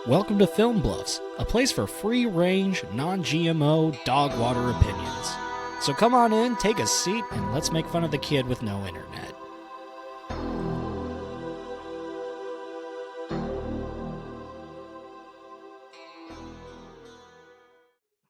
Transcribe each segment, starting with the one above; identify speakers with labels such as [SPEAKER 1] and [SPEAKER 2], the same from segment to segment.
[SPEAKER 1] Welcome to Film Bluffs, a place for free-range, non-GMO, dog water opinions. So come on in, take a seat, and let's make fun of the kid with no internet.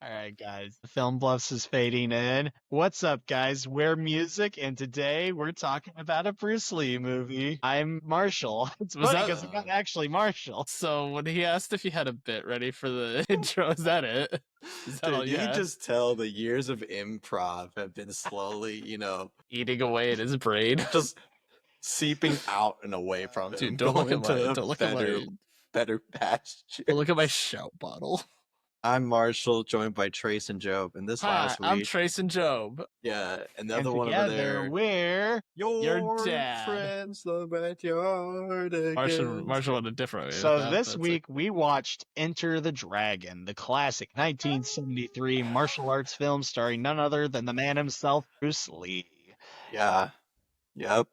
[SPEAKER 2] Alright guys, the Film Bluffs is fading in. What's up guys, we're Music, and today we're talking about a Bruce Lee movie. I'm Marshall. It's
[SPEAKER 3] Was
[SPEAKER 2] funny
[SPEAKER 3] that-
[SPEAKER 2] because I'm not actually Marshall.
[SPEAKER 3] So when he asked if you had a bit ready for the intro, is that it? Is that all
[SPEAKER 4] Dude,
[SPEAKER 3] you
[SPEAKER 4] you can
[SPEAKER 3] had?
[SPEAKER 4] just tell the years of improv have been slowly,
[SPEAKER 3] Eating away at his brain.
[SPEAKER 4] just seeping out and away from
[SPEAKER 3] Dude,
[SPEAKER 4] him.
[SPEAKER 3] don't look
[SPEAKER 4] going
[SPEAKER 3] at my
[SPEAKER 4] to
[SPEAKER 3] don't look at my
[SPEAKER 4] better pasture.
[SPEAKER 3] don't look at my shout bottle.
[SPEAKER 4] I'm Marshall, joined by Trace and Jobe. And this
[SPEAKER 3] Hi,
[SPEAKER 4] last
[SPEAKER 3] I'm
[SPEAKER 4] week,
[SPEAKER 3] Trace and Jobe.
[SPEAKER 4] yeah,
[SPEAKER 2] And
[SPEAKER 4] another one over
[SPEAKER 2] together
[SPEAKER 4] there.
[SPEAKER 2] we're
[SPEAKER 3] Your dad.
[SPEAKER 4] Friends, the backyard again.
[SPEAKER 3] Marshall in a different way.
[SPEAKER 2] so
[SPEAKER 3] with that,
[SPEAKER 2] this
[SPEAKER 3] but it's
[SPEAKER 2] week we watched Enter the Dragon, the classic 1973 martial arts film starring none other than the man himself, Bruce Lee.
[SPEAKER 4] Yeah. Yep.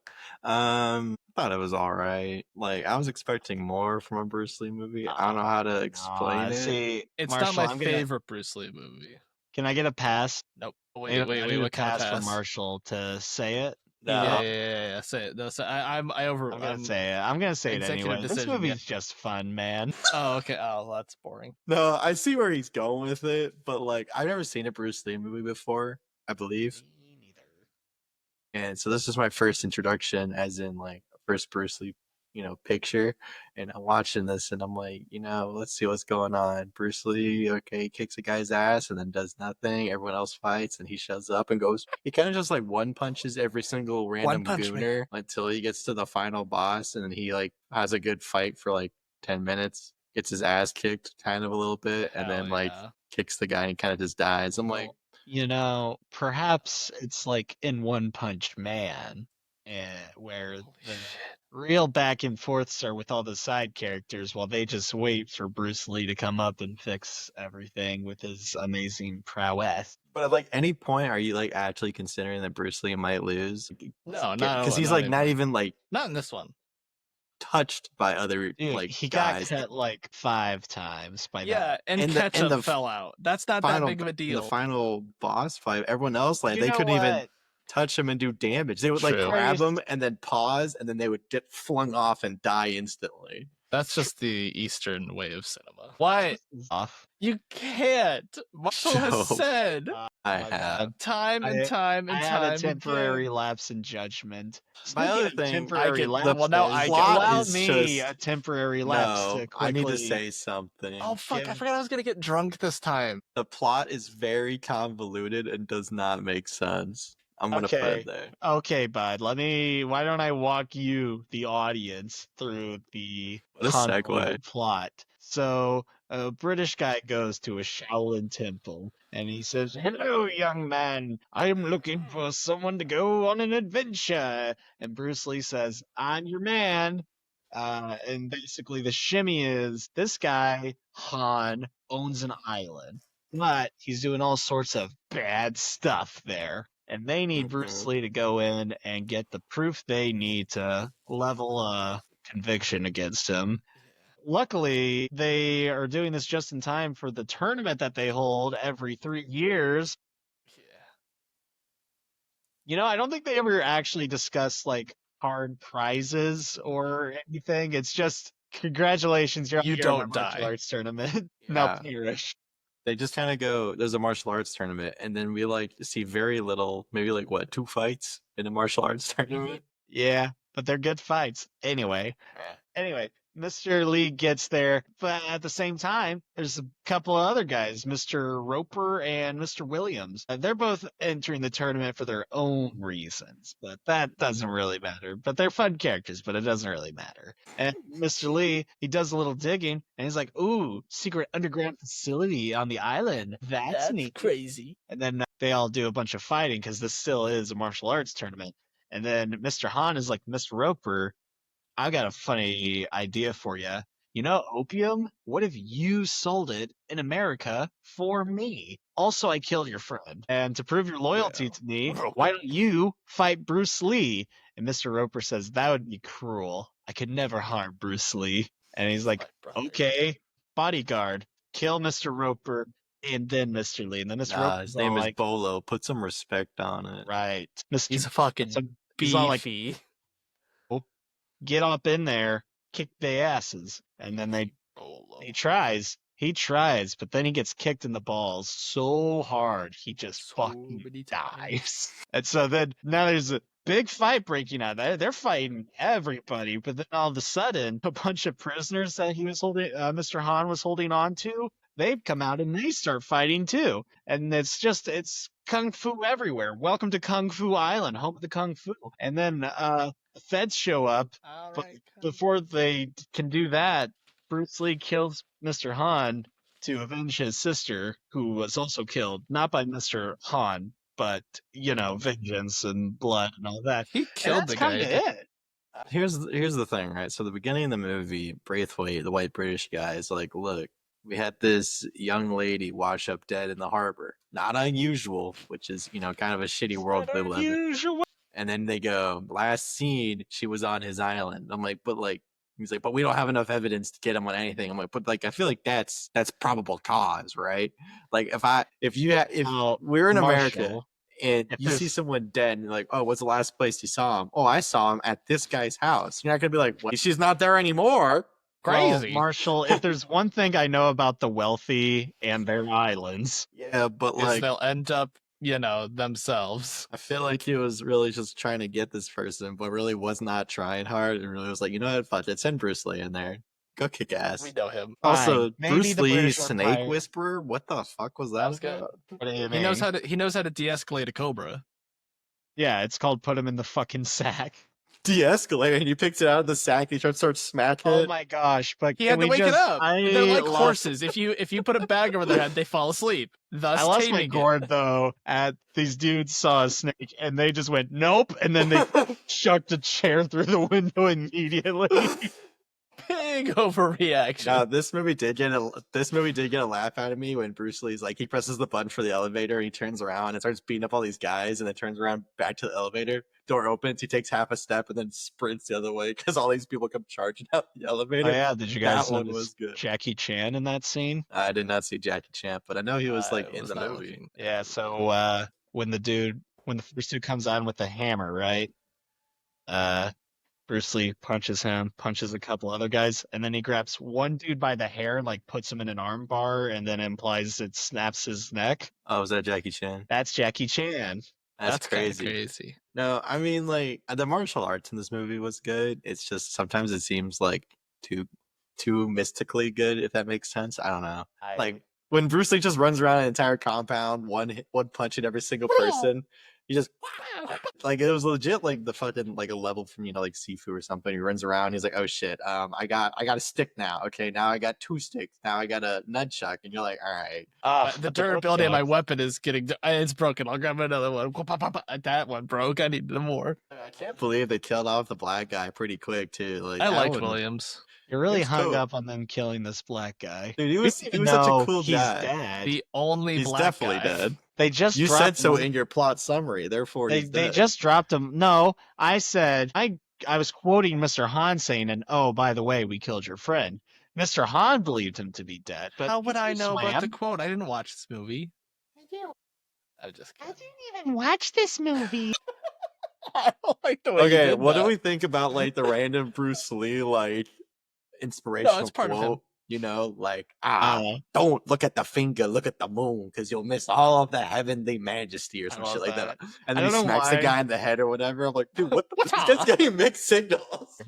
[SPEAKER 4] Thought it was all right. Like, I was expecting more from a Bruce Lee movie. I don't know how to explain it.
[SPEAKER 2] See,
[SPEAKER 3] it's
[SPEAKER 2] Marshall,
[SPEAKER 3] not my
[SPEAKER 2] I'm gonna-
[SPEAKER 3] favorite Bruce Lee movie.
[SPEAKER 2] Can I get a pass?
[SPEAKER 3] Nope.
[SPEAKER 2] I
[SPEAKER 3] Wait,
[SPEAKER 2] need a
[SPEAKER 3] what kind of
[SPEAKER 2] pass for
[SPEAKER 3] pass?
[SPEAKER 2] Marshall to say it.
[SPEAKER 4] No.
[SPEAKER 3] Yeah. Say it. No, I'm
[SPEAKER 2] I'm gonna say it. I'm gonna say it
[SPEAKER 3] executive
[SPEAKER 2] anyway. This
[SPEAKER 3] decision,
[SPEAKER 2] movie's just fun, man.
[SPEAKER 3] Oh, okay. Oh, that's boring.
[SPEAKER 4] No, I see where he's going with it, but like I've never seen a Bruce Lee movie before, I believe.
[SPEAKER 2] Me neither.
[SPEAKER 4] And so this is my first introduction as in like first Bruce Lee, picture. And I'm watching this and I'm like, let's see what's going on. Bruce Lee, okay, kicks a guy's ass and then does nothing. Everyone else fights and he shows up and goes, he kind of just like one punches every single random
[SPEAKER 3] Punch Man.
[SPEAKER 4] gooner until he gets to the final boss and then he like has a good fight for like 10 minutes, gets his ass kicked kind of a little bit, and
[SPEAKER 3] Hell
[SPEAKER 4] then like
[SPEAKER 3] yeah.
[SPEAKER 4] kicks the guy and kind of just dies. I'm like,
[SPEAKER 2] Perhaps it's like in One Punch Man, where
[SPEAKER 3] Holy
[SPEAKER 2] the
[SPEAKER 3] shit.
[SPEAKER 2] real back and forths are with all the side characters while they just wait for Bruce Lee to come up and fix everything with his amazing prowess.
[SPEAKER 4] but at like any point, are you like actually considering that Bruce Lee might lose?
[SPEAKER 3] No,
[SPEAKER 4] Because he's like not even like
[SPEAKER 3] not in this one.
[SPEAKER 4] touched by other
[SPEAKER 2] Dude,
[SPEAKER 4] like
[SPEAKER 2] he
[SPEAKER 4] guys.
[SPEAKER 2] got cut like 5 times by
[SPEAKER 3] Yeah, and
[SPEAKER 4] In the- in
[SPEAKER 3] ketchup
[SPEAKER 4] the
[SPEAKER 3] fell out. That's not that big of a
[SPEAKER 4] in
[SPEAKER 3] deal.
[SPEAKER 4] the final boss fight, everyone else like
[SPEAKER 2] You
[SPEAKER 4] they
[SPEAKER 2] know
[SPEAKER 4] couldn't even
[SPEAKER 2] what?
[SPEAKER 4] touch him and do damage. They would like
[SPEAKER 3] True.
[SPEAKER 4] grab him and then pause, and then they would get flung off and die instantly.
[SPEAKER 3] That's just the Eastern way of cinema. Why?
[SPEAKER 2] Off.
[SPEAKER 3] You can't. Marshall has
[SPEAKER 4] Joe.
[SPEAKER 3] said
[SPEAKER 4] I
[SPEAKER 2] My
[SPEAKER 4] have.
[SPEAKER 2] bad.
[SPEAKER 3] time and
[SPEAKER 2] I-
[SPEAKER 3] time and
[SPEAKER 2] I
[SPEAKER 3] time.
[SPEAKER 2] had a
[SPEAKER 3] again.
[SPEAKER 2] temporary lapse in judgment.
[SPEAKER 4] My
[SPEAKER 2] Speaking
[SPEAKER 4] other
[SPEAKER 2] of
[SPEAKER 4] thing,
[SPEAKER 2] temporary
[SPEAKER 3] I get-
[SPEAKER 2] lapses,
[SPEAKER 3] well, now I get-
[SPEAKER 2] allow
[SPEAKER 4] is
[SPEAKER 2] me
[SPEAKER 4] just-
[SPEAKER 2] a temporary lapse
[SPEAKER 4] No,
[SPEAKER 2] to quickly.
[SPEAKER 4] I need to say something.
[SPEAKER 3] Oh fuck! I
[SPEAKER 2] Give-
[SPEAKER 3] forgot I was gonna get drunk this time.
[SPEAKER 4] The plot is very convoluted and does not make sense. I'm gonna put
[SPEAKER 2] Okay.
[SPEAKER 4] it there.
[SPEAKER 2] Okay, bud. Why don't I walk you, the audience, through the
[SPEAKER 4] What a segue.
[SPEAKER 2] convoluted plot? So, a British guy goes to a Shaolin temple, and he says, "Hello, young man. I am looking for someone to go on an adventure." And Bruce Lee says, "I'm your man." And basically, the shimmy is this guy Han owns an island, but he's doing all sorts of bad stuff there. And they need Bruce
[SPEAKER 4] Mhm.
[SPEAKER 2] Lee to go in and get the proof they need to level a conviction against him. Luckily, they are doing this just in time for the tournament that they hold every 3 years.
[SPEAKER 3] Yeah.
[SPEAKER 2] I don't think they ever actually discuss like hard prizes or anything. It's just congratulations, you're
[SPEAKER 3] You
[SPEAKER 2] here in our
[SPEAKER 3] don't
[SPEAKER 2] martial
[SPEAKER 3] die.
[SPEAKER 2] arts tournament. Now
[SPEAKER 4] Yeah.
[SPEAKER 2] perish.
[SPEAKER 4] They just kind of go, there's a martial arts tournament, and then we like see very little, maybe like what, 2 fights in a martial arts tournament?
[SPEAKER 2] Yeah, but they're good fights. Anyway, Mr. Lee gets there, but at the same time, there's a couple of other guys, Mr. Roper and Mr. Williams. They're both entering the tournament for their own reasons, but that doesn't really matter. But they're fun characters, but it doesn't really matter. And Mr. Lee, he does a little digging, and he's like, "Ooh, secret underground facility on the island. That's neat."
[SPEAKER 3] crazy.
[SPEAKER 2] And then they all do a bunch of fighting because this still is a martial arts tournament. And then Mr. Han is like, "Mr. Roper, I've got a funny idea for you. You know opium? What if you sold it in America for me? Also, I killed your friend. And to prove your loyalty to me, why don't you fight Bruce Lee?" And Mr. Roper says, "That would be cruel. I could never harm Bruce Lee." And he's like, "Okay, bodyguard, kill Mr. Roper, and then Mr. Lee. And then Mr.
[SPEAKER 4] Nah,
[SPEAKER 2] Roper's
[SPEAKER 4] his
[SPEAKER 2] all
[SPEAKER 4] name is
[SPEAKER 2] like,
[SPEAKER 4] Bolo. Put some respect on it.
[SPEAKER 2] right. Mr.
[SPEAKER 3] He's a fucking
[SPEAKER 2] So he's all like,
[SPEAKER 3] beefy.
[SPEAKER 2] get up in there, kick their asses. And then he tries, but then he gets kicked in the balls so hard, he just
[SPEAKER 3] So
[SPEAKER 2] fucking
[SPEAKER 3] many times.
[SPEAKER 2] dies. And so then now there's a big fight breaking out. They're fighting everybody, but then all of a sudden, a bunch of prisoners that he was holding, Mr. Han was holding on to, they've come out and they start fighting too. And it's kung fu everywhere. Welcome to Kung Fu Island, home of the kung fu. And then the feds show up, but before they can do that, Bruce Lee kills Mr. Han to avenge his sister, who was also killed, not by Mr. Han, but, vengeance and blood and all that.
[SPEAKER 3] He
[SPEAKER 2] And
[SPEAKER 3] killed
[SPEAKER 2] that's
[SPEAKER 3] the
[SPEAKER 2] kind
[SPEAKER 3] guy.
[SPEAKER 2] of it.
[SPEAKER 4] Here's the thing, right? So the beginning of the movie, Braithwaite, the white British guy, is like, look, we had this young lady wash up dead in the harbor. Not unusual, which is, kind of a shitty world they live in.
[SPEAKER 2] Unusual.
[SPEAKER 4] And then they go, last scene, she was on his island. I'm like, he's like, but we don't have enough evidence to get him on anything. I'm like, but I feel like that's probable cause, right? Like if we're in America
[SPEAKER 2] Marshall,
[SPEAKER 4] and
[SPEAKER 2] if
[SPEAKER 4] you see
[SPEAKER 2] there's-
[SPEAKER 4] someone dead and you're like, oh, what's the last place you saw him? Oh, I saw him at this guy's house. You're not gonna be like, well, she's not there anymore.
[SPEAKER 3] Crazy.
[SPEAKER 2] Well, Marshall, if there's one thing I know about the wealthy and their islands,
[SPEAKER 4] Yeah, but
[SPEAKER 3] Is they'll end up, themselves.
[SPEAKER 4] I feel like he was really just trying to get this person, but really was not trying hard, and really was like, you know what, fuck it, send Bruce Lee in there. Go kick ass.
[SPEAKER 3] We know him.
[SPEAKER 4] Also,
[SPEAKER 2] Fine. Maybe
[SPEAKER 4] Bruce
[SPEAKER 2] the
[SPEAKER 4] Lee,
[SPEAKER 2] British
[SPEAKER 4] Snake
[SPEAKER 2] Empire-
[SPEAKER 4] Whisperer. What the fuck was that?
[SPEAKER 3] That was good.
[SPEAKER 4] about?
[SPEAKER 2] what do you
[SPEAKER 3] He
[SPEAKER 2] mean?
[SPEAKER 3] knows how to de-escalate a cobra.
[SPEAKER 2] Yeah, it's called put him in the fucking sack.
[SPEAKER 4] De-escalate, and he picks it out of the sack. He starts smacking
[SPEAKER 2] Oh
[SPEAKER 4] it.
[SPEAKER 2] my gosh! But
[SPEAKER 3] He
[SPEAKER 2] can
[SPEAKER 3] had to
[SPEAKER 2] we
[SPEAKER 3] wake
[SPEAKER 2] just,
[SPEAKER 3] it up. They're like
[SPEAKER 2] love-
[SPEAKER 3] horses. If you put a bag over their head, they fall asleep. Thus
[SPEAKER 2] I lost my
[SPEAKER 3] taming it.
[SPEAKER 2] gourd though. At these dudes saw a snake and they just went nope, and then they chucked a chair through the window immediately.
[SPEAKER 3] Big overreaction.
[SPEAKER 4] Now, this movie did get a laugh out of me when Bruce Lee's like, he presses the button for the elevator, he turns around and starts beating up all these guys, and then turns around back to the elevator. Door opens, he takes half a step and then sprints the other way because all these people come charging out the elevator.
[SPEAKER 2] Oh yeah, did you guys
[SPEAKER 4] That one
[SPEAKER 2] notice
[SPEAKER 4] was good.
[SPEAKER 2] Jackie Chan in that scene?
[SPEAKER 4] I did not see Jackie Chan, but I know he was like
[SPEAKER 3] I
[SPEAKER 4] in
[SPEAKER 3] was
[SPEAKER 4] the
[SPEAKER 3] not
[SPEAKER 4] movie.
[SPEAKER 3] looking.
[SPEAKER 2] Yeah. So when the first dude comes on with the hammer, right? Bruce Lee punches him, punches a couple other guys, and then he grabs one dude by the hair, like puts him in an arm bar, and then implies it snaps his neck.
[SPEAKER 4] Oh, was that Jackie Chan?
[SPEAKER 2] That's Jackie Chan.
[SPEAKER 4] That's
[SPEAKER 3] kinda
[SPEAKER 4] crazy.
[SPEAKER 3] crazy.
[SPEAKER 4] No, I mean, like, the martial arts in this movie was good. It's just sometimes it seems like too mystically good, if that makes sense. I don't know. Like when Bruce Lee just runs around an entire compound, one punch at every single person. He just like it was legit like the fucking like a level from like Sifu or something. He runs around. He's like, oh shit, I got a stick now. Okay, now I got 2 sticks. Now I got a nunchuck, and you're like, all right.
[SPEAKER 3] The durability of my weapon is it's broken. I'll grab another one. That one broke. I need more.
[SPEAKER 4] I can't believe they killed off the black guy pretty quick too. Like
[SPEAKER 3] I liked
[SPEAKER 4] wouldn't-
[SPEAKER 3] Williams.
[SPEAKER 2] You're really
[SPEAKER 4] It's
[SPEAKER 2] hung
[SPEAKER 4] cool.
[SPEAKER 2] up on them killing this black guy.
[SPEAKER 4] Dude, he was
[SPEAKER 2] We didn't
[SPEAKER 4] such a
[SPEAKER 2] know
[SPEAKER 4] cool
[SPEAKER 2] he's
[SPEAKER 4] guy.
[SPEAKER 2] dead.
[SPEAKER 3] The only
[SPEAKER 4] He's
[SPEAKER 3] black
[SPEAKER 4] definitely
[SPEAKER 3] guy.
[SPEAKER 4] dead.
[SPEAKER 2] They just
[SPEAKER 4] You
[SPEAKER 2] dropped
[SPEAKER 4] said so
[SPEAKER 2] him.
[SPEAKER 4] in your plot summary, therefore
[SPEAKER 2] They
[SPEAKER 4] he's dead.
[SPEAKER 2] just dropped him. No, I said I was quoting Mr. Han saying, and oh, by the way, we killed your friend. Mr. Han believed him to be dead. But
[SPEAKER 3] How would I know about the
[SPEAKER 2] Swam?
[SPEAKER 3] quote? I didn't watch this movie. I'm just
[SPEAKER 2] I
[SPEAKER 3] kidding.
[SPEAKER 2] didn't even watch this movie.
[SPEAKER 3] I don't like the way you
[SPEAKER 4] Okay,
[SPEAKER 3] did
[SPEAKER 4] what
[SPEAKER 3] that.
[SPEAKER 4] do we think about like the random Bruce Lee like inspirational
[SPEAKER 3] part of him.
[SPEAKER 4] quote? You know, like
[SPEAKER 2] Uh,
[SPEAKER 4] don't look at the finger, look at the moon, because you'll miss all of the heavenly majesty or
[SPEAKER 2] I
[SPEAKER 4] some
[SPEAKER 2] love
[SPEAKER 4] shit like
[SPEAKER 2] that.
[SPEAKER 4] that. And
[SPEAKER 2] I
[SPEAKER 4] then he
[SPEAKER 2] don't know
[SPEAKER 4] smacks the
[SPEAKER 2] why.
[SPEAKER 4] guy in the head or whatever. I'm like, dude, what the
[SPEAKER 3] What's
[SPEAKER 4] fuck? This guy's getting mixed signals.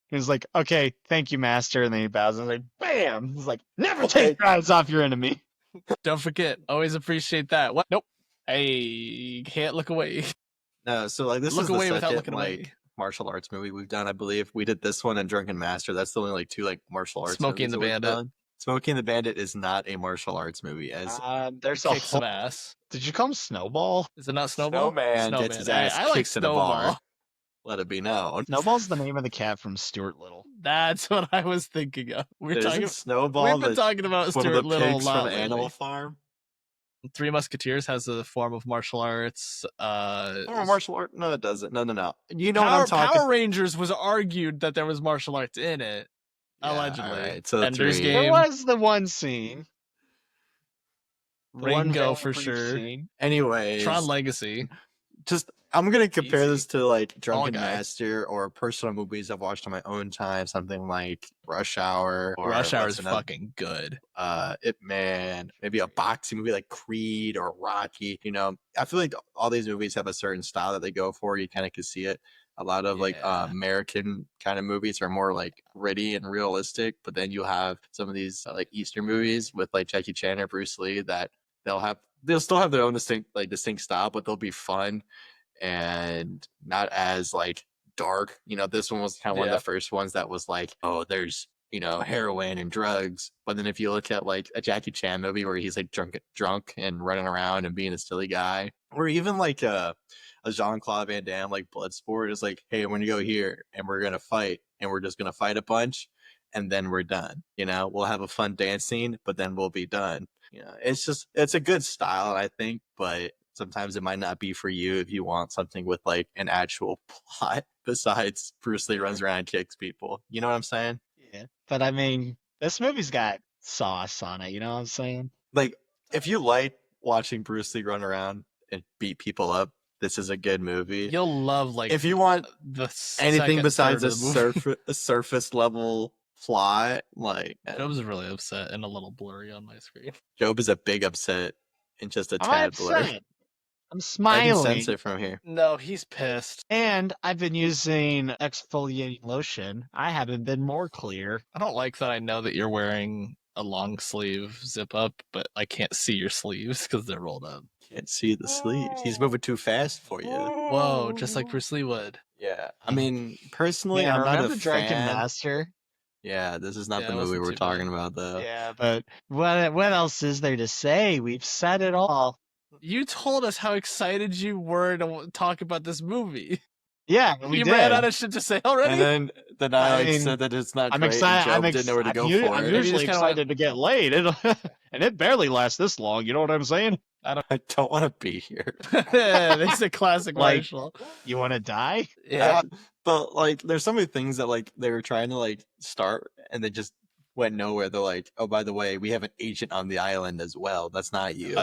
[SPEAKER 2] He was like, okay, thank you, master. And then he bows and he's like, bam. He's like, never
[SPEAKER 4] Okay.
[SPEAKER 2] take your eyes off your enemy.
[SPEAKER 3] Don't forget. Always appreciate that. What? Nope. Hey, can't look away.
[SPEAKER 4] No, so like this
[SPEAKER 3] Look
[SPEAKER 4] is
[SPEAKER 3] away
[SPEAKER 4] the
[SPEAKER 3] without
[SPEAKER 4] second
[SPEAKER 3] looking
[SPEAKER 4] like
[SPEAKER 3] away.
[SPEAKER 4] martial arts movie we've done. I believe we did this one and Drunken Master. That's the only like 2 like martial arts.
[SPEAKER 3] Smokey and
[SPEAKER 4] movies
[SPEAKER 3] the
[SPEAKER 4] that we've
[SPEAKER 3] Bandit.
[SPEAKER 4] done. Smokey and the Bandit is not a martial arts movie. As
[SPEAKER 2] There's a
[SPEAKER 3] Kick some
[SPEAKER 2] whole...
[SPEAKER 3] ass.
[SPEAKER 2] Did you call him Snowball?
[SPEAKER 3] Is it not Snowball?
[SPEAKER 4] Snowman gets his ass
[SPEAKER 3] I like
[SPEAKER 4] kicked in a
[SPEAKER 3] Snowball.
[SPEAKER 4] bar. Let it be known.
[SPEAKER 2] Snowball's the name of the cat from Stuart Little.
[SPEAKER 3] That's what I was thinking of.
[SPEAKER 4] Isn't Snowball
[SPEAKER 3] We've been
[SPEAKER 4] the
[SPEAKER 3] talking about
[SPEAKER 4] one of
[SPEAKER 3] Stuart
[SPEAKER 4] the
[SPEAKER 3] Little a
[SPEAKER 4] pigs
[SPEAKER 3] lot
[SPEAKER 4] from Animal
[SPEAKER 3] lately.
[SPEAKER 4] Farm?
[SPEAKER 3] Three Musketeers has a form of martial arts.
[SPEAKER 4] Oh, martial art? No, it doesn't. No. You know what
[SPEAKER 3] Power,
[SPEAKER 4] I'm talking.
[SPEAKER 3] Power Rangers was argued that there was martial arts in it. Allegedly.
[SPEAKER 4] All right, so
[SPEAKER 3] Ender's
[SPEAKER 4] 3.
[SPEAKER 3] Game.
[SPEAKER 2] There was the one scene. The one
[SPEAKER 3] Ringo
[SPEAKER 2] very
[SPEAKER 3] for
[SPEAKER 2] brief
[SPEAKER 3] sure.
[SPEAKER 2] scene.
[SPEAKER 4] Anyways,
[SPEAKER 3] Tron Legacy.
[SPEAKER 4] just I'm gonna compare
[SPEAKER 3] Easy.
[SPEAKER 4] this to like Drunken
[SPEAKER 3] Guy.
[SPEAKER 4] Master or personal movies I've watched on my own time, something like Rush Hour. Or
[SPEAKER 3] Rush Hour is
[SPEAKER 4] what's another-
[SPEAKER 3] fucking good.
[SPEAKER 4] Ip Man, maybe a boxing movie like Creed or Rocky. You know, I feel like all these movies have a certain style that they go for. You kind of can see it. A lot of like
[SPEAKER 3] Yeah.
[SPEAKER 4] American kind of movies are more like gritty and realistic, but then you have some of these like Eastern movies with like Jackie Chan or Bruce Lee that they'll still have their own distinct style, but they'll be fun and not as like dark. You know, this one was kind of one of
[SPEAKER 3] Yeah.
[SPEAKER 4] the first ones that was like, oh, there's heroin and drugs. But then if you look at like a Jackie Chan movie where he's like drunk and running around and being a silly guy, or even like a Jean-Claude Van Damme like Bloodsport is like, hey, I'm gonna go here and we're gonna fight and we're just gonna fight a bunch and then we're done. You know, we'll have a fun dance scene, but then we'll be done. You know, it's a good style, I think, but sometimes it might not be for you if you want something with like an actual plot besides Bruce Lee runs around and kicks people. You know what I'm saying?
[SPEAKER 2] Yeah. But I mean, this movie's got sauce on it, you know what I'm saying?
[SPEAKER 4] Like, if you like watching Bruce Lee run around and beat people up, this is a good movie.
[SPEAKER 3] You'll love like
[SPEAKER 4] If you want
[SPEAKER 3] the
[SPEAKER 4] anything
[SPEAKER 3] second
[SPEAKER 4] besides
[SPEAKER 3] third of the movie.
[SPEAKER 4] a surface level plot, like
[SPEAKER 3] Jobe's really upset and a little blurry on my screen.
[SPEAKER 4] Job is a big upset and just a
[SPEAKER 2] I'm
[SPEAKER 4] tad blurry.
[SPEAKER 2] upset. I'm
[SPEAKER 4] I can
[SPEAKER 2] smiling.
[SPEAKER 4] sense it from here.
[SPEAKER 3] No, he's pissed.
[SPEAKER 2] And I've been using exfoliating lotion. I haven't been more clear.
[SPEAKER 3] I don't like that I know that you're wearing a long sleeve zip up, but I can't see your sleeves because they're rolled up.
[SPEAKER 4] Can't see the sleeves. He's moving too fast for you.
[SPEAKER 3] Whoa, just like Bruce Lee would.
[SPEAKER 4] Yeah. I mean, personally,
[SPEAKER 2] Yeah,
[SPEAKER 4] I'm not a
[SPEAKER 2] remember Drunken
[SPEAKER 4] fan.
[SPEAKER 2] Master?
[SPEAKER 4] Yeah, this is not
[SPEAKER 3] Yeah,
[SPEAKER 4] the
[SPEAKER 3] it
[SPEAKER 4] movie
[SPEAKER 3] wasn't
[SPEAKER 4] we're
[SPEAKER 3] too bad.
[SPEAKER 4] talking about, though.
[SPEAKER 2] Yeah, but what else is there to say? We've said it all.
[SPEAKER 3] You told us how excited you were to talk about this movie.
[SPEAKER 2] Yeah, we
[SPEAKER 3] You
[SPEAKER 2] did.
[SPEAKER 3] ran out of shit to say already.
[SPEAKER 4] And then
[SPEAKER 2] I
[SPEAKER 4] I
[SPEAKER 2] mean,
[SPEAKER 4] said that it's not
[SPEAKER 2] I'm
[SPEAKER 4] great,
[SPEAKER 2] excited.
[SPEAKER 4] and Job didn't know where to go for
[SPEAKER 2] I'm
[SPEAKER 4] it.
[SPEAKER 2] usually
[SPEAKER 3] just kinda
[SPEAKER 2] excited to get laid, and it barely lasts this long. You know what I'm saying?
[SPEAKER 4] I don't want to be here.
[SPEAKER 3] This is a classic
[SPEAKER 2] Like-
[SPEAKER 3] Marshall.
[SPEAKER 2] You want to die?
[SPEAKER 3] Yeah.
[SPEAKER 4] But like, there's so many things that like they were trying to like start, and they just went nowhere. They're like, oh, by the way, we have an agent on the island as well. That's not you.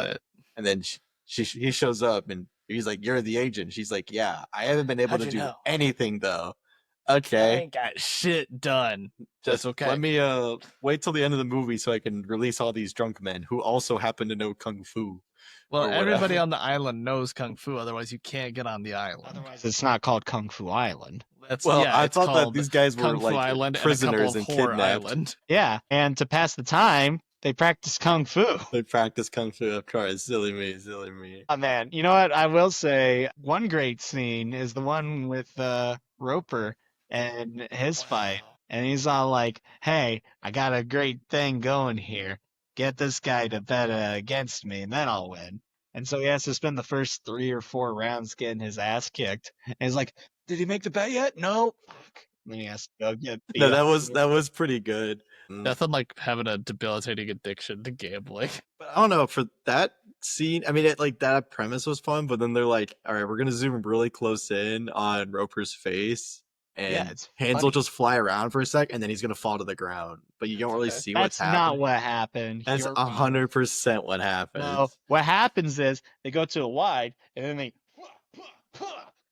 [SPEAKER 4] And then he shows up, and he's like, you're the agent. She's like, yeah, I haven't been able
[SPEAKER 3] How'd
[SPEAKER 4] to
[SPEAKER 3] you
[SPEAKER 4] do
[SPEAKER 3] know?
[SPEAKER 4] anything though.
[SPEAKER 3] I
[SPEAKER 4] Okay,
[SPEAKER 3] ain't got shit done.
[SPEAKER 4] just
[SPEAKER 3] That's okay.
[SPEAKER 4] let me wait till the end of the movie so I can release all these drunk men who also happen to know kung fu.
[SPEAKER 3] Well,
[SPEAKER 4] or
[SPEAKER 3] everybody
[SPEAKER 4] whatever.
[SPEAKER 3] on the island knows kung fu. Otherwise, you can't get on the island.
[SPEAKER 2] Otherwise, it's not called Kung Fu Island.
[SPEAKER 3] That's,
[SPEAKER 4] Well,
[SPEAKER 3] yeah,
[SPEAKER 4] I
[SPEAKER 3] it's
[SPEAKER 4] thought that
[SPEAKER 3] called
[SPEAKER 4] these guys were
[SPEAKER 3] Kung Fu
[SPEAKER 4] like
[SPEAKER 3] Island
[SPEAKER 4] prisoners
[SPEAKER 3] and,
[SPEAKER 4] and
[SPEAKER 3] a couple of Whore
[SPEAKER 4] kidnapped.
[SPEAKER 3] Island.
[SPEAKER 2] Yeah, and to pass the time, they practice Kung Fu.
[SPEAKER 4] They practice kung fu, of course. Silly me.
[SPEAKER 2] Oh, man, you know what? I will say one great scene is the one with Roper and his fight. And he's all like, hey, I got a great thing going here. Get this guy to bet against me, and then I'll win. And so he has to spend the first 3 or 4 rounds getting his ass kicked. And he's like, did he make the bet yet? No. Fuck. And then he has to go get beat
[SPEAKER 4] No,
[SPEAKER 2] up.
[SPEAKER 4] that was pretty good.
[SPEAKER 3] Nothing like having a debilitating addiction to gambling.
[SPEAKER 4] But I don't know, for that scene, I mean, that premise was fun, but then they're like, all right, we're gonna zoom really close in on Roper's face, and
[SPEAKER 2] Yeah, it's
[SPEAKER 4] hands
[SPEAKER 2] funny.
[SPEAKER 4] will just fly around for a sec, and then he's gonna fall to the ground. But you don't really see what's
[SPEAKER 2] That's
[SPEAKER 4] happening.
[SPEAKER 2] not what happened.
[SPEAKER 4] That's
[SPEAKER 2] You're wrong.
[SPEAKER 4] 100% what happens.
[SPEAKER 2] No, what happens is they go to a wide, and then they.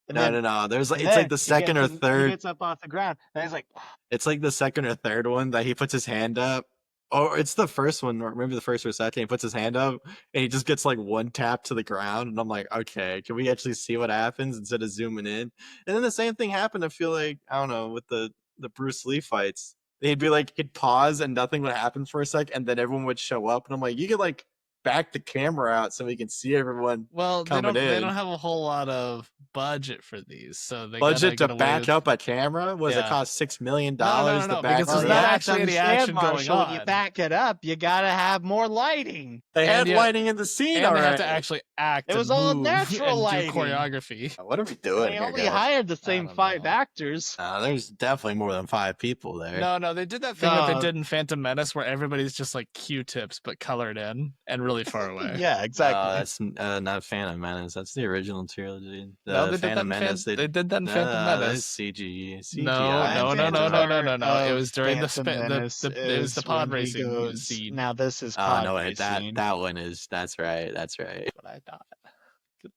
[SPEAKER 2] And
[SPEAKER 4] No,
[SPEAKER 2] then-
[SPEAKER 4] no. There's like
[SPEAKER 2] and
[SPEAKER 4] it's
[SPEAKER 2] then
[SPEAKER 4] like the
[SPEAKER 2] he
[SPEAKER 4] second
[SPEAKER 2] gets-
[SPEAKER 4] or
[SPEAKER 2] He
[SPEAKER 4] third.
[SPEAKER 2] gets up off the ground, and he's like,
[SPEAKER 4] It's like the second or third one that he puts his hand up. Or it's the first one, or maybe the first or second. He puts his hand up and he just gets like one tap to the ground. And I'm like, okay, can we actually see what happens instead of zooming in? And then the same thing happened, I feel like, I don't know, with the Bruce Lee fights. He'd be like, he'd pause and nothing would happen for a sec. And then everyone would show up. And I'm like, you could like back the camera out so we can see everyone.
[SPEAKER 3] Well, they
[SPEAKER 4] Coming
[SPEAKER 3] don't
[SPEAKER 4] in.
[SPEAKER 3] have a whole lot of budget for these, so they
[SPEAKER 4] Budget
[SPEAKER 3] gotta
[SPEAKER 4] to
[SPEAKER 3] get away
[SPEAKER 4] back
[SPEAKER 3] with-
[SPEAKER 4] up a camera? Was it
[SPEAKER 3] Yeah.
[SPEAKER 4] cost $6 million
[SPEAKER 3] No,
[SPEAKER 4] to back
[SPEAKER 3] because
[SPEAKER 2] well,
[SPEAKER 3] there's
[SPEAKER 2] you
[SPEAKER 3] not
[SPEAKER 2] have to
[SPEAKER 3] actually any
[SPEAKER 2] understand,
[SPEAKER 3] action going
[SPEAKER 2] Marshall, When you
[SPEAKER 3] on.
[SPEAKER 2] back it up, you gotta have more lighting.
[SPEAKER 4] They
[SPEAKER 3] And
[SPEAKER 4] had
[SPEAKER 3] yet-
[SPEAKER 4] lighting in the scene
[SPEAKER 3] And they
[SPEAKER 4] already.
[SPEAKER 3] have to actually act.
[SPEAKER 2] It
[SPEAKER 3] and
[SPEAKER 2] was all
[SPEAKER 3] move
[SPEAKER 2] natural
[SPEAKER 3] and
[SPEAKER 2] lighting.
[SPEAKER 3] do choreography.
[SPEAKER 4] What are we doing
[SPEAKER 2] They
[SPEAKER 4] here,
[SPEAKER 2] only
[SPEAKER 4] guys?
[SPEAKER 2] hired the same
[SPEAKER 3] don't
[SPEAKER 2] 5
[SPEAKER 3] know.
[SPEAKER 2] actors.
[SPEAKER 4] There's definitely more than 5 people there.
[SPEAKER 3] No, they did that thing that they
[SPEAKER 2] No.
[SPEAKER 3] did in Phantom Menace where everybody's just like Q-tips but colored in and really really far away.
[SPEAKER 2] Yeah, exactly.
[SPEAKER 4] That's not Phantom Menace. That's the original trilogy.
[SPEAKER 3] No, they
[SPEAKER 4] The
[SPEAKER 3] did that
[SPEAKER 4] Phantom
[SPEAKER 3] in
[SPEAKER 4] Menace.
[SPEAKER 3] they did that in Phantom Menace.
[SPEAKER 4] That's CG.
[SPEAKER 3] No,
[SPEAKER 4] CGI.
[SPEAKER 3] no. It was during
[SPEAKER 2] Phantom Menace
[SPEAKER 3] it was the
[SPEAKER 2] is
[SPEAKER 3] pod
[SPEAKER 2] when he
[SPEAKER 3] racing
[SPEAKER 2] goes.
[SPEAKER 3] scene.
[SPEAKER 2] Now this is
[SPEAKER 4] Oh
[SPEAKER 2] pod
[SPEAKER 4] no, wait,
[SPEAKER 2] racing.
[SPEAKER 4] that one is. That's right.
[SPEAKER 3] What I thought.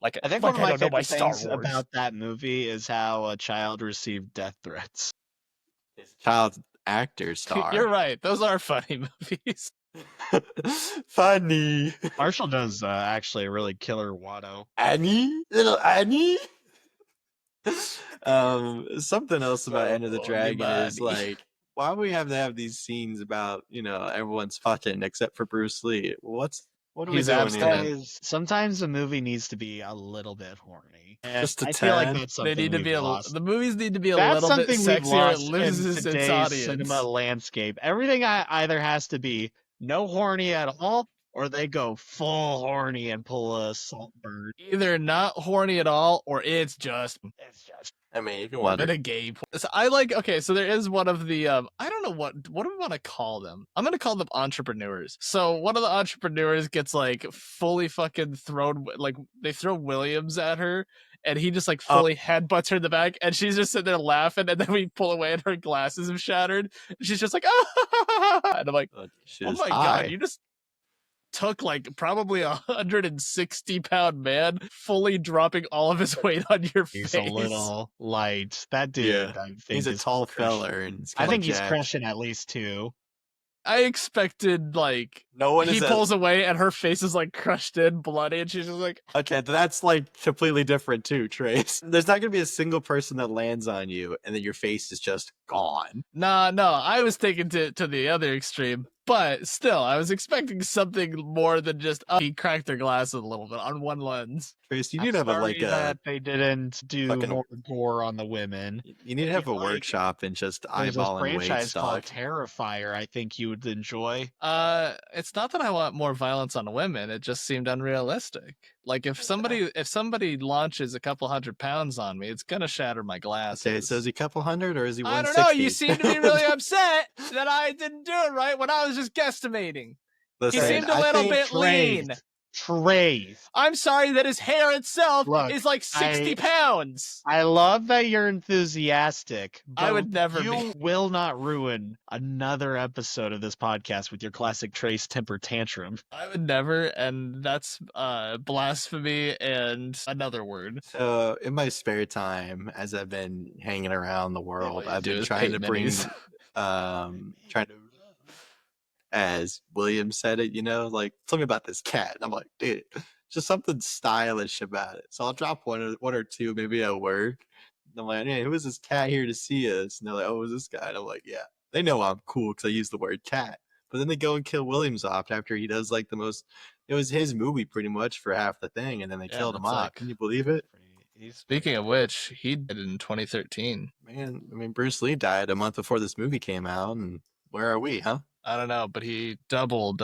[SPEAKER 3] Like
[SPEAKER 2] I think
[SPEAKER 3] like
[SPEAKER 2] one of my
[SPEAKER 3] don't know my
[SPEAKER 2] favorite
[SPEAKER 3] Star
[SPEAKER 2] things
[SPEAKER 3] Wars.
[SPEAKER 2] about that movie is how a child received death threats.
[SPEAKER 4] Child actor star.
[SPEAKER 3] You're right. Those are funny movies.
[SPEAKER 4] Funny.
[SPEAKER 2] Marshall does actually a really killer Watto.
[SPEAKER 4] Annie, little Annie. Something else about Enter the
[SPEAKER 3] Oh,
[SPEAKER 4] Dragon is
[SPEAKER 3] Nibani.
[SPEAKER 4] like, why do we have to have these scenes about everyone's fucking except for Bruce Lee? What are we
[SPEAKER 3] He's
[SPEAKER 4] doing
[SPEAKER 3] abstinent.
[SPEAKER 4] here?
[SPEAKER 2] Sometimes a movie needs to be a little bit horny. And
[SPEAKER 4] Just a
[SPEAKER 2] I feel like
[SPEAKER 4] tad.
[SPEAKER 2] that's
[SPEAKER 3] They
[SPEAKER 2] something
[SPEAKER 3] need to
[SPEAKER 2] we've
[SPEAKER 3] be
[SPEAKER 2] lost.
[SPEAKER 3] the movies need to be a
[SPEAKER 2] That's
[SPEAKER 3] little bit
[SPEAKER 2] something we've
[SPEAKER 3] sexier. It
[SPEAKER 2] lost
[SPEAKER 3] loses
[SPEAKER 2] in
[SPEAKER 3] its
[SPEAKER 2] today's
[SPEAKER 3] audience.
[SPEAKER 2] cinema landscape. Everything either has to be no horny at all, or they go full horny and pull a Saltburn.
[SPEAKER 3] Either not horny at all, or it's just
[SPEAKER 4] I mean, you can watch
[SPEAKER 3] been a gay. So I like. Okay, so there is one of the. I don't know what do we want to call them. I'm gonna call them entrepreneurs. So one of the entrepreneurs gets like fully fucking thrown. Like they throw Williams at her, and he just like fully headbutts her in the back, and she's just sitting there laughing. And then we pull away, and her glasses have shattered. And she's just like, ah! And I'm like, oh my god, you just took like probably 160-pound man fully dropping all of his weight on your face.
[SPEAKER 2] He's a little light. That dude,
[SPEAKER 4] Yeah.
[SPEAKER 2] I think,
[SPEAKER 4] He's a
[SPEAKER 2] is
[SPEAKER 4] tall
[SPEAKER 2] crushing.
[SPEAKER 4] fella, and
[SPEAKER 2] I think he's crushing at least 2.
[SPEAKER 3] I expected like
[SPEAKER 4] No one
[SPEAKER 3] he
[SPEAKER 4] is
[SPEAKER 3] pulls away and her face is like crushed in, bloody, and she's just like,
[SPEAKER 4] Okay, that's like completely different too, Trace. There's not gonna be a single person that lands on you, and then your face is just gone.
[SPEAKER 3] nah, no. I was taken to the other extreme, but still, I was expecting something more than just he cracked their glasses a little bit on one lens.
[SPEAKER 4] Trace, you
[SPEAKER 2] I'm
[SPEAKER 4] need to have
[SPEAKER 2] sorry
[SPEAKER 4] like a
[SPEAKER 2] that they didn't do
[SPEAKER 4] fucking-
[SPEAKER 2] more gore on the women.
[SPEAKER 4] you need to have a
[SPEAKER 2] Like,
[SPEAKER 4] workshop and just
[SPEAKER 2] There's a
[SPEAKER 4] eyeballing weight
[SPEAKER 2] franchise called
[SPEAKER 4] stock.
[SPEAKER 2] Terrifier. I think you would enjoy.
[SPEAKER 3] It's not that I want more violence on women. It just seemed unrealistic. Like if somebody launches a couple 100 pounds on me, it's gonna shatter my glasses.
[SPEAKER 4] Okay, so is he a couple hundred or is he
[SPEAKER 3] I
[SPEAKER 4] 160?
[SPEAKER 3] don't know. You seem to be really upset that I didn't do it right when I was just guesstimating.
[SPEAKER 4] Listen,
[SPEAKER 3] He seemed a
[SPEAKER 4] I
[SPEAKER 3] little
[SPEAKER 4] think-
[SPEAKER 3] bit lean.
[SPEAKER 2] Trace.
[SPEAKER 3] I'm sorry that his hair itself
[SPEAKER 2] Look,
[SPEAKER 3] is like 60 pounds.
[SPEAKER 2] I love that you're enthusiastic.
[SPEAKER 3] I
[SPEAKER 2] but
[SPEAKER 3] would never
[SPEAKER 2] You will not ruin another episode of this podcast with your classic Trace temper tantrum.
[SPEAKER 3] I would never, and that's blasphemy and another word.
[SPEAKER 4] So in my spare time, as I've been hanging around the world,
[SPEAKER 3] All you
[SPEAKER 4] I've
[SPEAKER 3] do
[SPEAKER 4] been
[SPEAKER 3] is
[SPEAKER 4] trying to
[SPEAKER 3] paint
[SPEAKER 4] bring,
[SPEAKER 3] minis.
[SPEAKER 4] trying to, as William said it, like tell me about this cat. And I'm like, dude, just something stylish about it. So I'll drop one or two, maybe at work. And I'm like, hey, who is this cat here to see us? And they're like, oh, is this guy? And I'm like, yeah, they know I'm cool because I use the word cat. But then they go and kill Williams off after he does like it was his movie pretty much for half the thing, and then they killed him
[SPEAKER 3] that's
[SPEAKER 4] off.
[SPEAKER 3] like-
[SPEAKER 4] Can you believe it?
[SPEAKER 3] Speaking of which, he died in 2013.
[SPEAKER 4] Man, I mean, Bruce Lee died a month before this movie came out, and where are we, huh?
[SPEAKER 3] I don't know, but he doubled